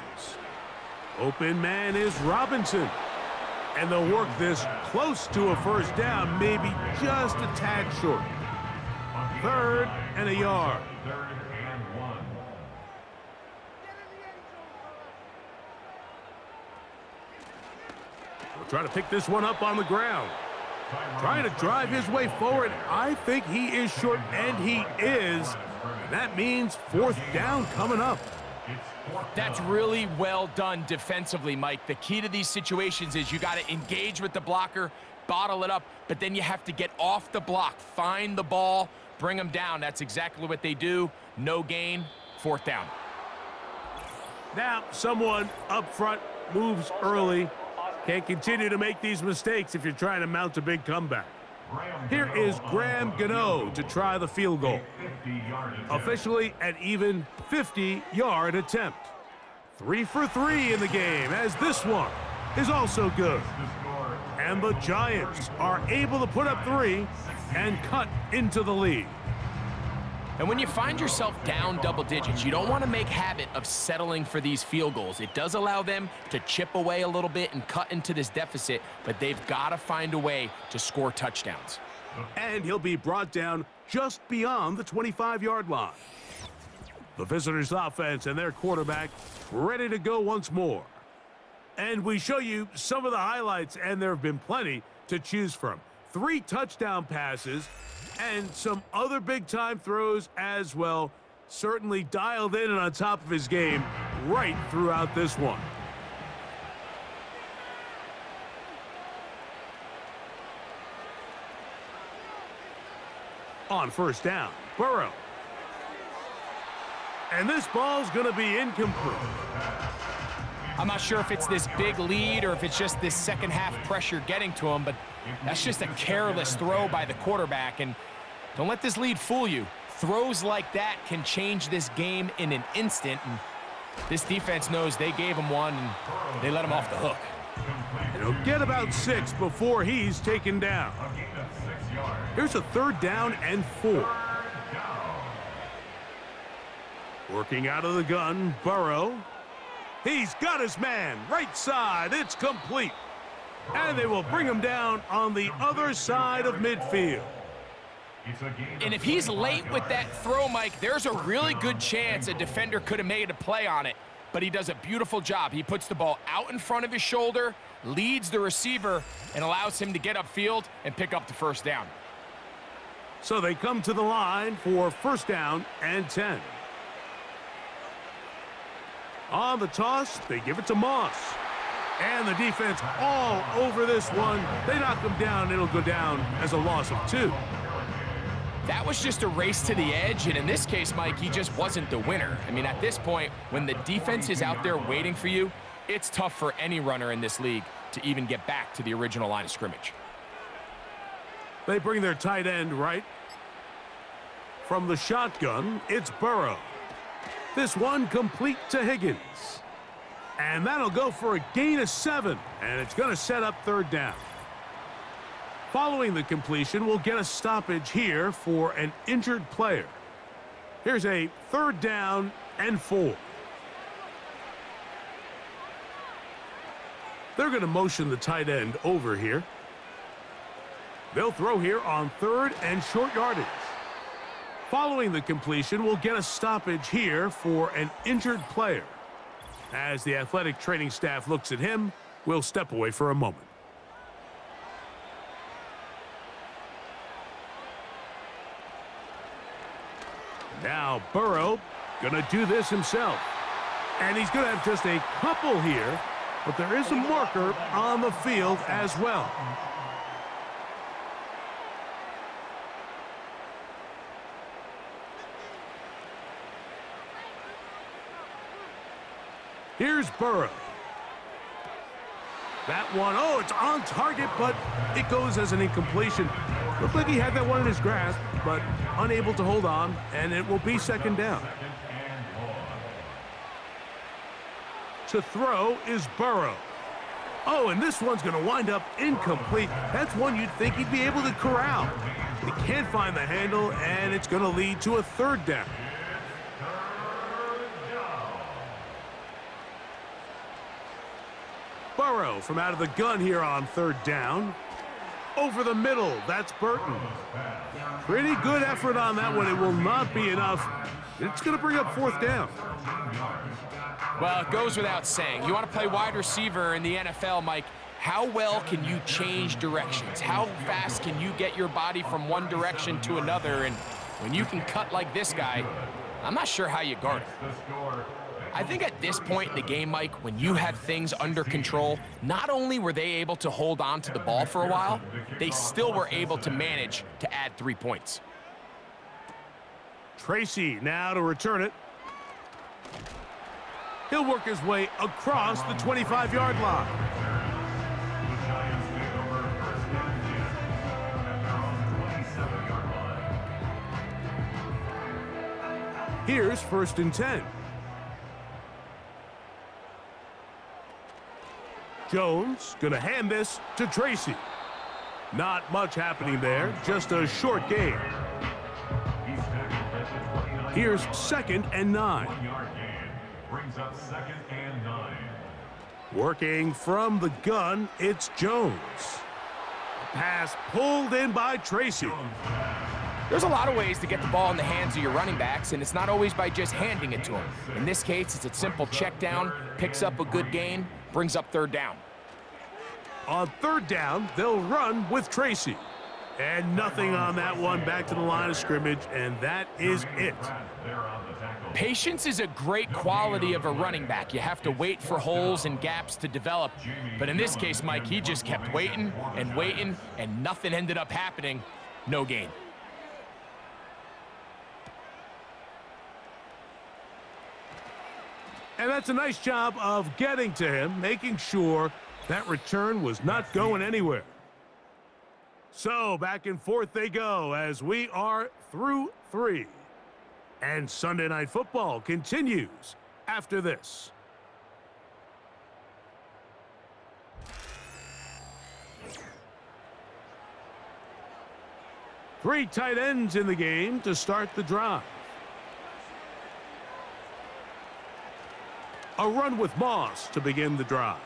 Open man is Robinson. And they'll work this close to a first down, maybe just a tad short. 3rd and a yard. Trying to pick this one up on the ground. Trying to drive his way forward. I think he is short, and he is. That means 4th down coming up. That's really well done defensively, Mike. The key to these situations is you got to engage with the blocker, bottle it up, but then you have to get off the block, find the ball, bring them down. That's exactly what they do. No gain, 4th down. Now, someone up front moves early. Can't continue to make these mistakes if you're trying to mount a big comeback. Here is Graham Gano to try the field goal. Officially an even 50-yard attempt. 3 for 3 in the game, as this one is also good. And the Giants are able to put up 3 and cut into the lead. And when you find yourself down double digits, you don't want to make habit of settling for these field goals. It does allow them to chip away a little bit and cut into this deficit, but they've got to find a way to score touchdowns. And he'll be brought down just beyond the 25-yard line. The visitors' offense and their quarterback ready to go once more. And we show you some of the highlights, and there have been plenty to choose from. 3 touchdown passes and some other big-time throws as well. Certainly dialed in and on top of his game right throughout this one. On 1st down, Burrow. And this ball's going to be incomplete. I'm not sure if it's this big lead or if it's just this second half pressure getting to him, but that's just a careless throw by the quarterback. And don't let this lead fool you. Throws like that can change this game in an instant. And this defense knows they gave him one and they let him off the hook. And he'll get about 6 before he's taken down. Here's a 3rd down and 4. Working out of the gun, Burrow. He's got his man, right side, it's complete. And they will bring him down on the other side of midfield. And if he's late with that throw, Mike, there's a really good chance a defender could have made a play on it. But he does a beautiful job. He puts the ball out in front of his shoulder, leads the receiver, and allows him to get upfield and pick up the 1st down. So they come to the line for 1st down and 10. On the toss, they give it to Moss. And the defense all over this one. They knock him down. It'll go down as a loss of 2. That was just a race to the edge, and in this case, Mike, he just wasn't the winner. I mean, at this point, when the defense is out there waiting for you, It's tough for any runner in this league to even get back to the original line of scrimmage. They bring their tight end right. From the shotgun, it's Burrow. This one complete to Higgins. And that'll go for a gain of 7, and it's going to set up third down. Following the completion, we'll get a stoppage here for an injured player. Here's a 3rd down and 4. They're going to motion the tight end over here. They'll throw here on 3rd and short yardage. Following the completion, we'll get a stoppage here for an injured player. As the athletic training staff looks at him, we'll step away for a moment. Now Burrow gonna do this himself. And he's gonna have just a couple here, but there is a marker on the field as well. Here's Burrow. That one, oh, it's on target, but it goes as an incompletion. Looked like he had that one in his grasp, but unable to hold on, and it will be 2nd down. To throw is Burrow. Oh, and this one's going to wind up incomplete. That's one you'd think he'd be able to corral. He can't find the handle, and it's going to lead to a 3rd down. Burrow from out of the gun here on 3rd down. Over the middle, that's Burton. Pretty good effort on that one. It will not be enough. It's going to bring up 4th down. Well, it goes without saying. You want to play wide receiver in the NFL, Mike. How well can you change directions? How fast can you get your body from one direction to another? And when you can cut like this guy, I'm not sure how you guard it. I think at this point in the game, Mike, when you have things under control, not only were they able to hold on to the ball for a while, they still were able to manage to add 3 points. Tracy now to return it. He'll work his way across the 25-yard line. Here's 1st and 10. Jones gonna hand this to Tracy. Not much happening there, just a short gain. Here's 2nd and 9. Brings up 2nd and 9. Working from the gun, it's Jones. Pass pulled in by Tracy. There's a lot of ways to get the ball in the hands of your running backs, and it's not always by just handing it to them. In this case, it's a simple check down, picks up a good gain, brings up 3rd down. On 3rd down, they'll run with Tracy. And nothing on that one, back to the line of scrimmage, and that is it. Patience is a great quality of a running back. You have to wait for holes and gaps to develop. But in this case, Mike, he just kept waiting, and nothing ended up happening. No gain. And that's a nice job of getting to him, making sure that return was not going anywhere. So back and forth they go as we are through 3. And Sunday Night Football continues after this. Three tight ends in the game to start the drive. A run with Moss to begin the drive.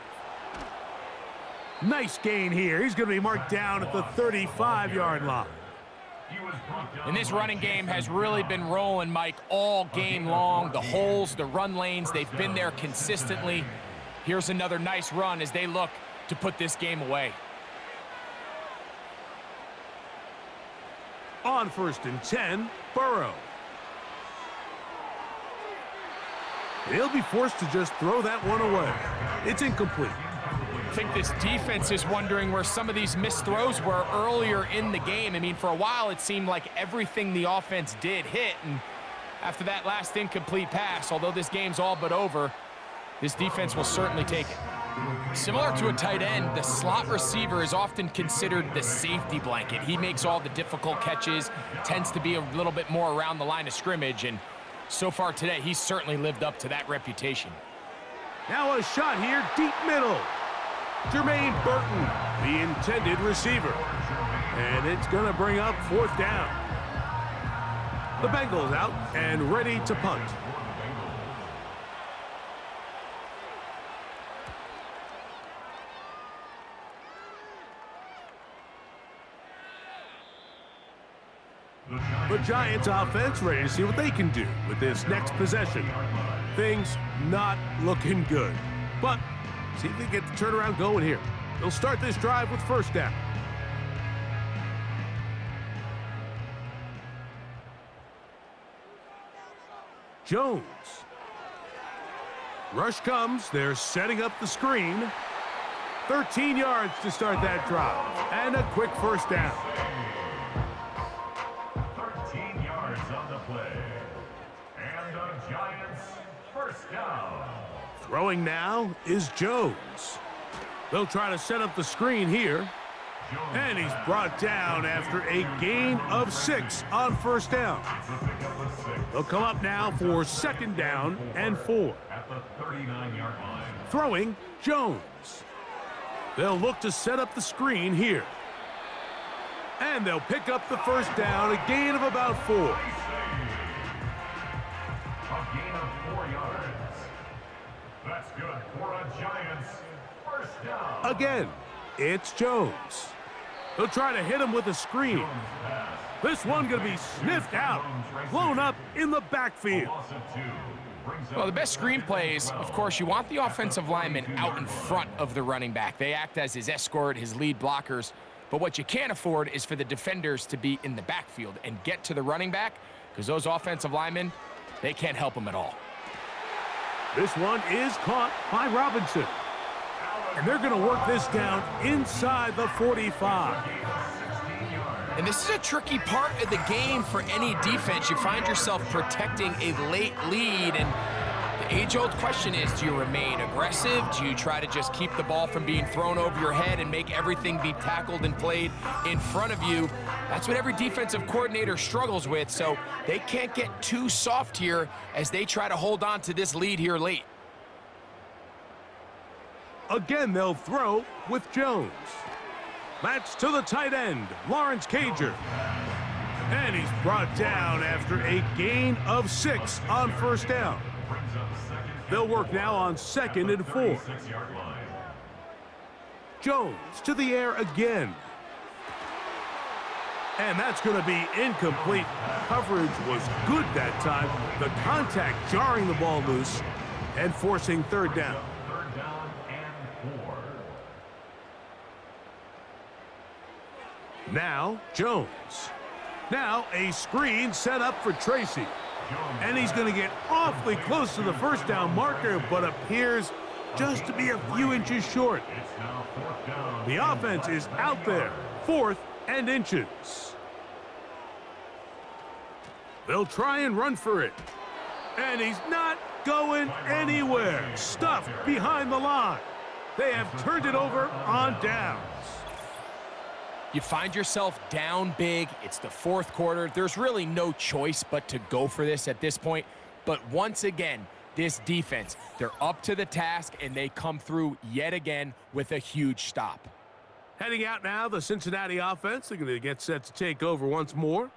Nice gain here. He's going to be marked down at the 35-yard line. And this running game has really been rolling, Mike, all game long. The holes, the run lanes, they've been there consistently. Here's another nice run as they look to put this game away. On 1st and 10, Burrow. He'll be forced to just throw that one away. It's incomplete. I think this defense is wondering where some of these missed throws were earlier in the game. I mean, for a while, it seemed like everything the offense did hit. And after that last incomplete pass, although this game's all but over, This defense will certainly take it. Similar to a tight end, the slot receiver is often considered the safety blanket. He makes all the difficult catches, tends to be a little bit more around the line of scrimmage, and so far today, he's certainly lived up to that reputation. Now a shot here, deep middle. Jermaine Burton, the intended receiver. And it's going to bring up 4th down. The Bengals out and ready to punt. The Giants offense ready to see what they can do with this next possession. Things not looking good, but see if they get the turnaround going here. They'll start this drive with 1st down. Jones. Rush comes. They're setting up the screen. 13 yards to start that drive. And a quick 1st down. 13 yards on the play. And the Giants' 1st down. Throwing now is Jones. They'll try to set up the screen here. And he's brought down after a gain of 6 on 1st down. They'll come up now for 2nd down and 4. At the 39-yard line. Throwing Jones. They'll look to set up the screen here. And they'll pick up the 1st down, a gain of about 4. A gain of 4 yards. That's good for a Giants' 1st down. Again, it's Jones. They'll try to hit him with a screen. This one going to be sniffed out, blown up in the backfield. Well, the best screen plays, of course, you want the offensive lineman out in front of the running back. They act as his escort, his lead blockers. But what you can't afford is for the defenders to be in the backfield and get to the running back, because those offensive linemen, they can't help him at all. This one is caught by Robinson. And they're going to work this down inside the 45. And this is a tricky part of the game for any defense. You find yourself protecting a late lead, and the age-old question is, do you remain aggressive? Do you try to just keep the ball from being thrown over your head and make everything be tackled and played in front of you? That's what every defensive coordinator struggles with, so they can't get too soft here as they try to hold on to this lead here late. Again, they'll throw with Jones. That's to the tight end, Lawrence Cager. And he's brought down after a gain of 6 on 1st down. They'll work now on 2nd and 4. Jones to the air again. And that's going to be incomplete. Coverage was good that time. The contact jarring the ball loose and forcing 3rd down. Now, Jones. Now, a screen set up for Tracy. And he's going to get awfully close to the 1st down marker, but appears just to be a few inches short. The offense is out there, 4th and inches. They'll try and run for it. And he's not going anywhere. Stuffed behind the line. They have turned it over on downs. You find yourself down big. It's the 4th quarter. There's really no choice but to go for this at this point. But once again, this defense, they're up to the task, and they come through yet again with a huge stop. Heading out now, the Cincinnati offense. They're going to get set to take over once more.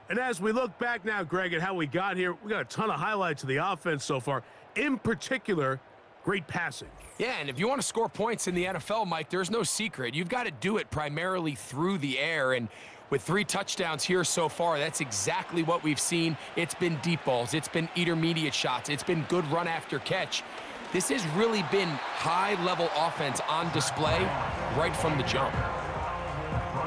And as we look back now, Greg, at how we got here, we got a ton of highlights of the offense so far. In particular, great passing. Yeah, and if you want to score points in the NFL, Mike, there's no secret. You've got to do it primarily through the air, and with 3 touchdowns here so far, that's exactly what we've seen. It's been deep balls. It's been intermediate shots. It's been good run after catch. This has really been high-level offense on display right from the jump.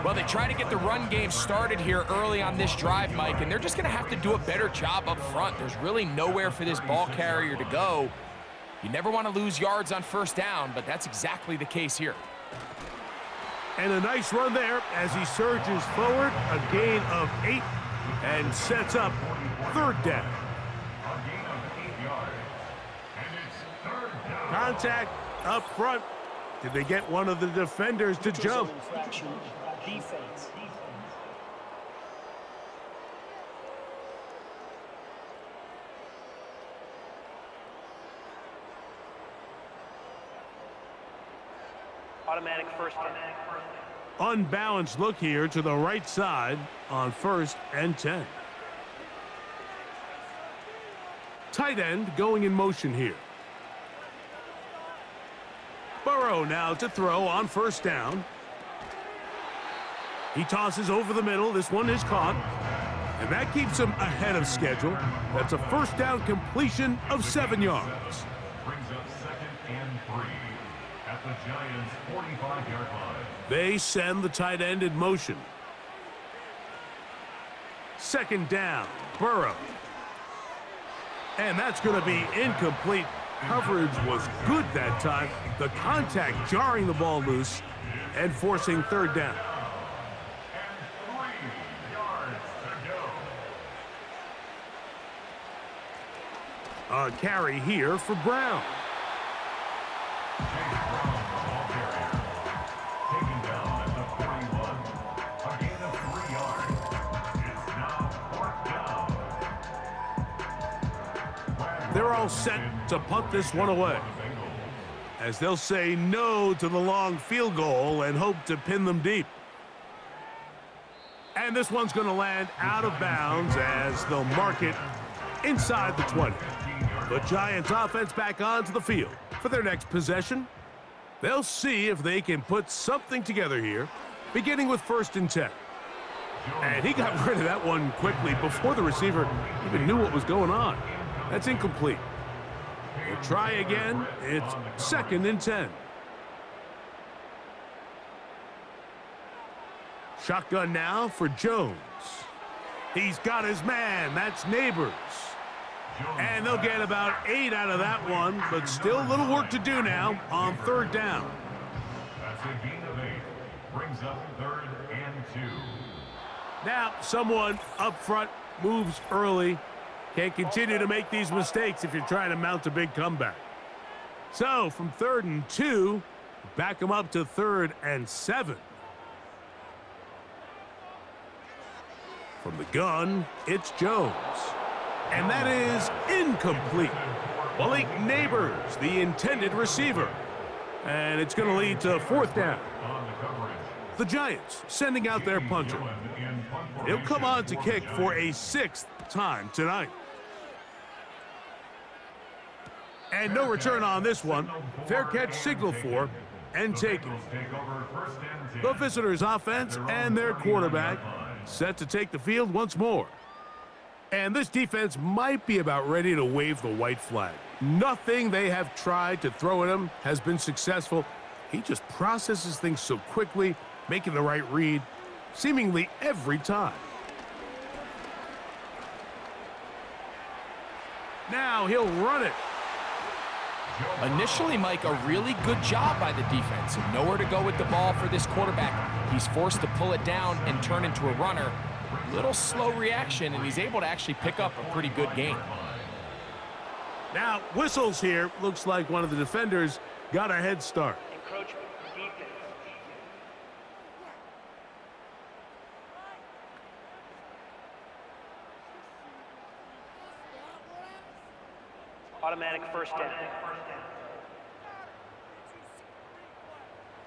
Well, they try to get the run game started here early on this drive, Mike, and they're just going to have to do a better job up front. There's really nowhere for this ball carrier to go. You never want to lose yards on 1st down, but that's exactly the case here. And a nice run there as he surges forward, a gain of 8, and sets up 3rd down. A gain of 8 yards. And it's 3rd down. Contact up front. Did they get one of the defenders to jump? Infraction. Defense. Automatic first down. Unbalanced look here to the right side on 1st and 10. Tight end going in motion here. Burrow now to throw on 1st down. He tosses over the middle. This one is caught. And that keeps him ahead of schedule. That's a 1st down completion of 7 yards. Brings up 2nd and 3 at the Giants' 45-yard line. They send the tight end in motion. 2nd down, Burrow. And that's going to be incomplete. Coverage was good that time. The contact jarring the ball loose and forcing 3rd down. And 3 yards to go. A carry here for Brown. Taken down at the 41. A gain of 3 yards. It's now 4th down. They're all set to punt this one away, as they'll say no to the long field goal and hope to pin them deep. And this one's going to land out of bounds as they'll mark it inside the 20. The Giants offense back onto the field for their next possession. They'll see if they can put something together here, beginning with 1st and 10. And he got rid of that one quickly before the receiver even knew what was going on. That's incomplete. We'll try again. It's 2nd and 10. Shotgun now for Jones. He's got his man. That's Neighbors. And they'll get about 8 out of that one, but still a little work to do now on 3rd down. That's a gain of 8. Brings up 3rd and 2. Now someone up front moves early. Can't continue to make these mistakes if you're trying to mount a big comeback. So from 3rd and 2, back them up to 3rd and 7. From the gun, it's Jones. And that is incomplete. Malik Neighbors, the intended receiver. And it's going to lead to 4th down. The Giants sending out their punter. He'll come on to kick for a 6th time tonight. And no return on this one. Fair catch signal for and taken. The visitors' offense and their quarterback set to take the field once more. And this defense might be about ready to wave the white flag. Nothing they have tried to throw at him has been successful. He just processes things so quickly, making the right read, seemingly every time. Now he'll run it. Initially, Mike, a really good job by the defense. Nowhere to go with the ball for this quarterback. He's forced to pull it down and turn into a runner. Little slow reaction, and he's able to actually pick up a pretty good gain. Now, whistles here. Looks like one of the defenders got a head start. Encroachment. Defense. Automatic first down.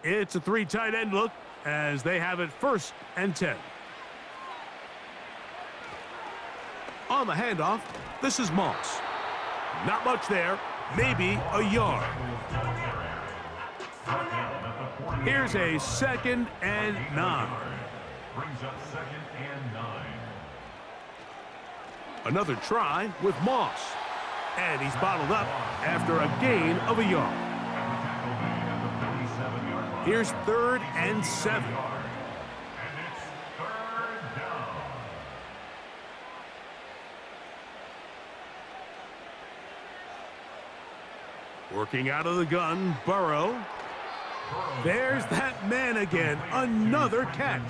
It's a 3 tight end look as they have it 1st and 10. On the handoff, this is Moss. Not much there, maybe a yard. Here's a 2nd and 9. Brings up 2nd and 9. Another try with Moss. And he's bottled up after a gain of a yard. Here's 3rd and 7. And it's 3rd down. Working out of the gun, Burrow. There's that man again. Another catch.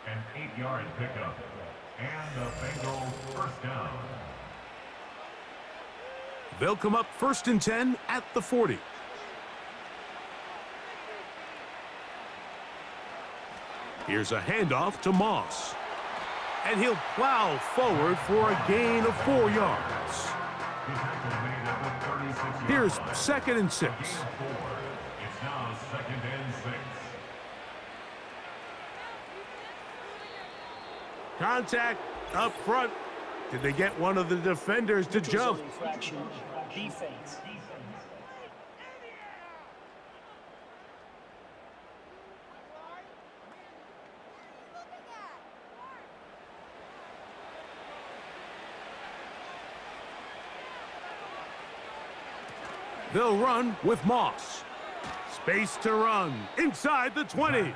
An 8-yard pickup. And the Bengals first down. They'll come up 1st and 10 at the 40. Here's a handoff to Moss. And he'll plow forward for a gain of 4 yards. Here's 2nd and 6. It's now 2nd and 6. Contact up front. Did they get one of the defenders to jump? Infraction. Defense. They'll run with Moss. Space to run inside the 20.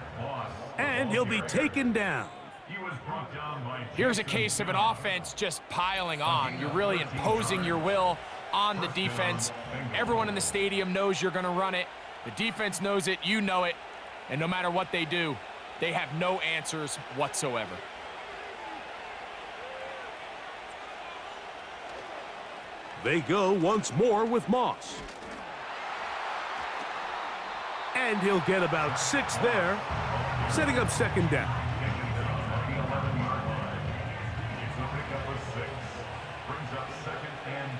And he'll be taken down. He was brought down by Here's a case of an offense just piling on. You're really imposing your will on the defense. Everyone in the stadium knows you're going to run it. The defense knows it, you know it. And no matter what they do, they have no answers whatsoever. They go once more with Moss. And he'll get about 6 there, setting up 2nd down. the 11-yard line. It's a pickup of 6. Brings up 2nd and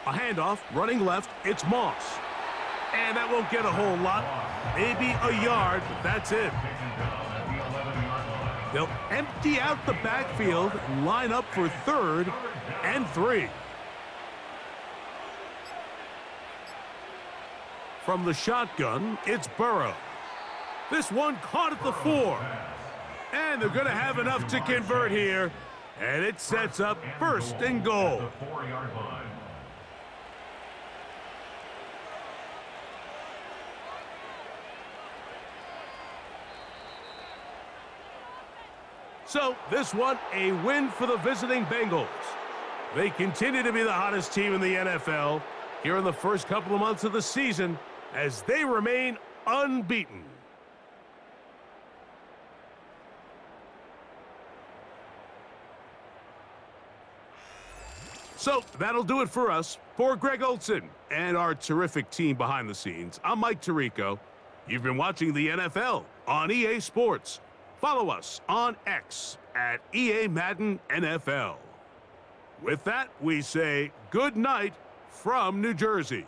4. A handoff, running left, it's Moss. And that won't get a whole lot. Maybe a yard, but that's it. They'll empty out the backfield and line up for 3rd and 3. From the shotgun, it's Burrow. This one caught at the 4. And they're going to have enough to convert here. And it sets up 1st and goal. The 4-yard line. So this one, a win for the visiting Bengals. They continue to be the hottest team in the NFL here in the first couple of months of the season as they remain unbeaten. So that'll do it for us. For Greg Olson and our terrific team behind the scenes, I'm Mike Tirico. You've been watching the NFL on EA Sports. Follow us on X at EA Madden NFL. With that, we say good night from New Jersey.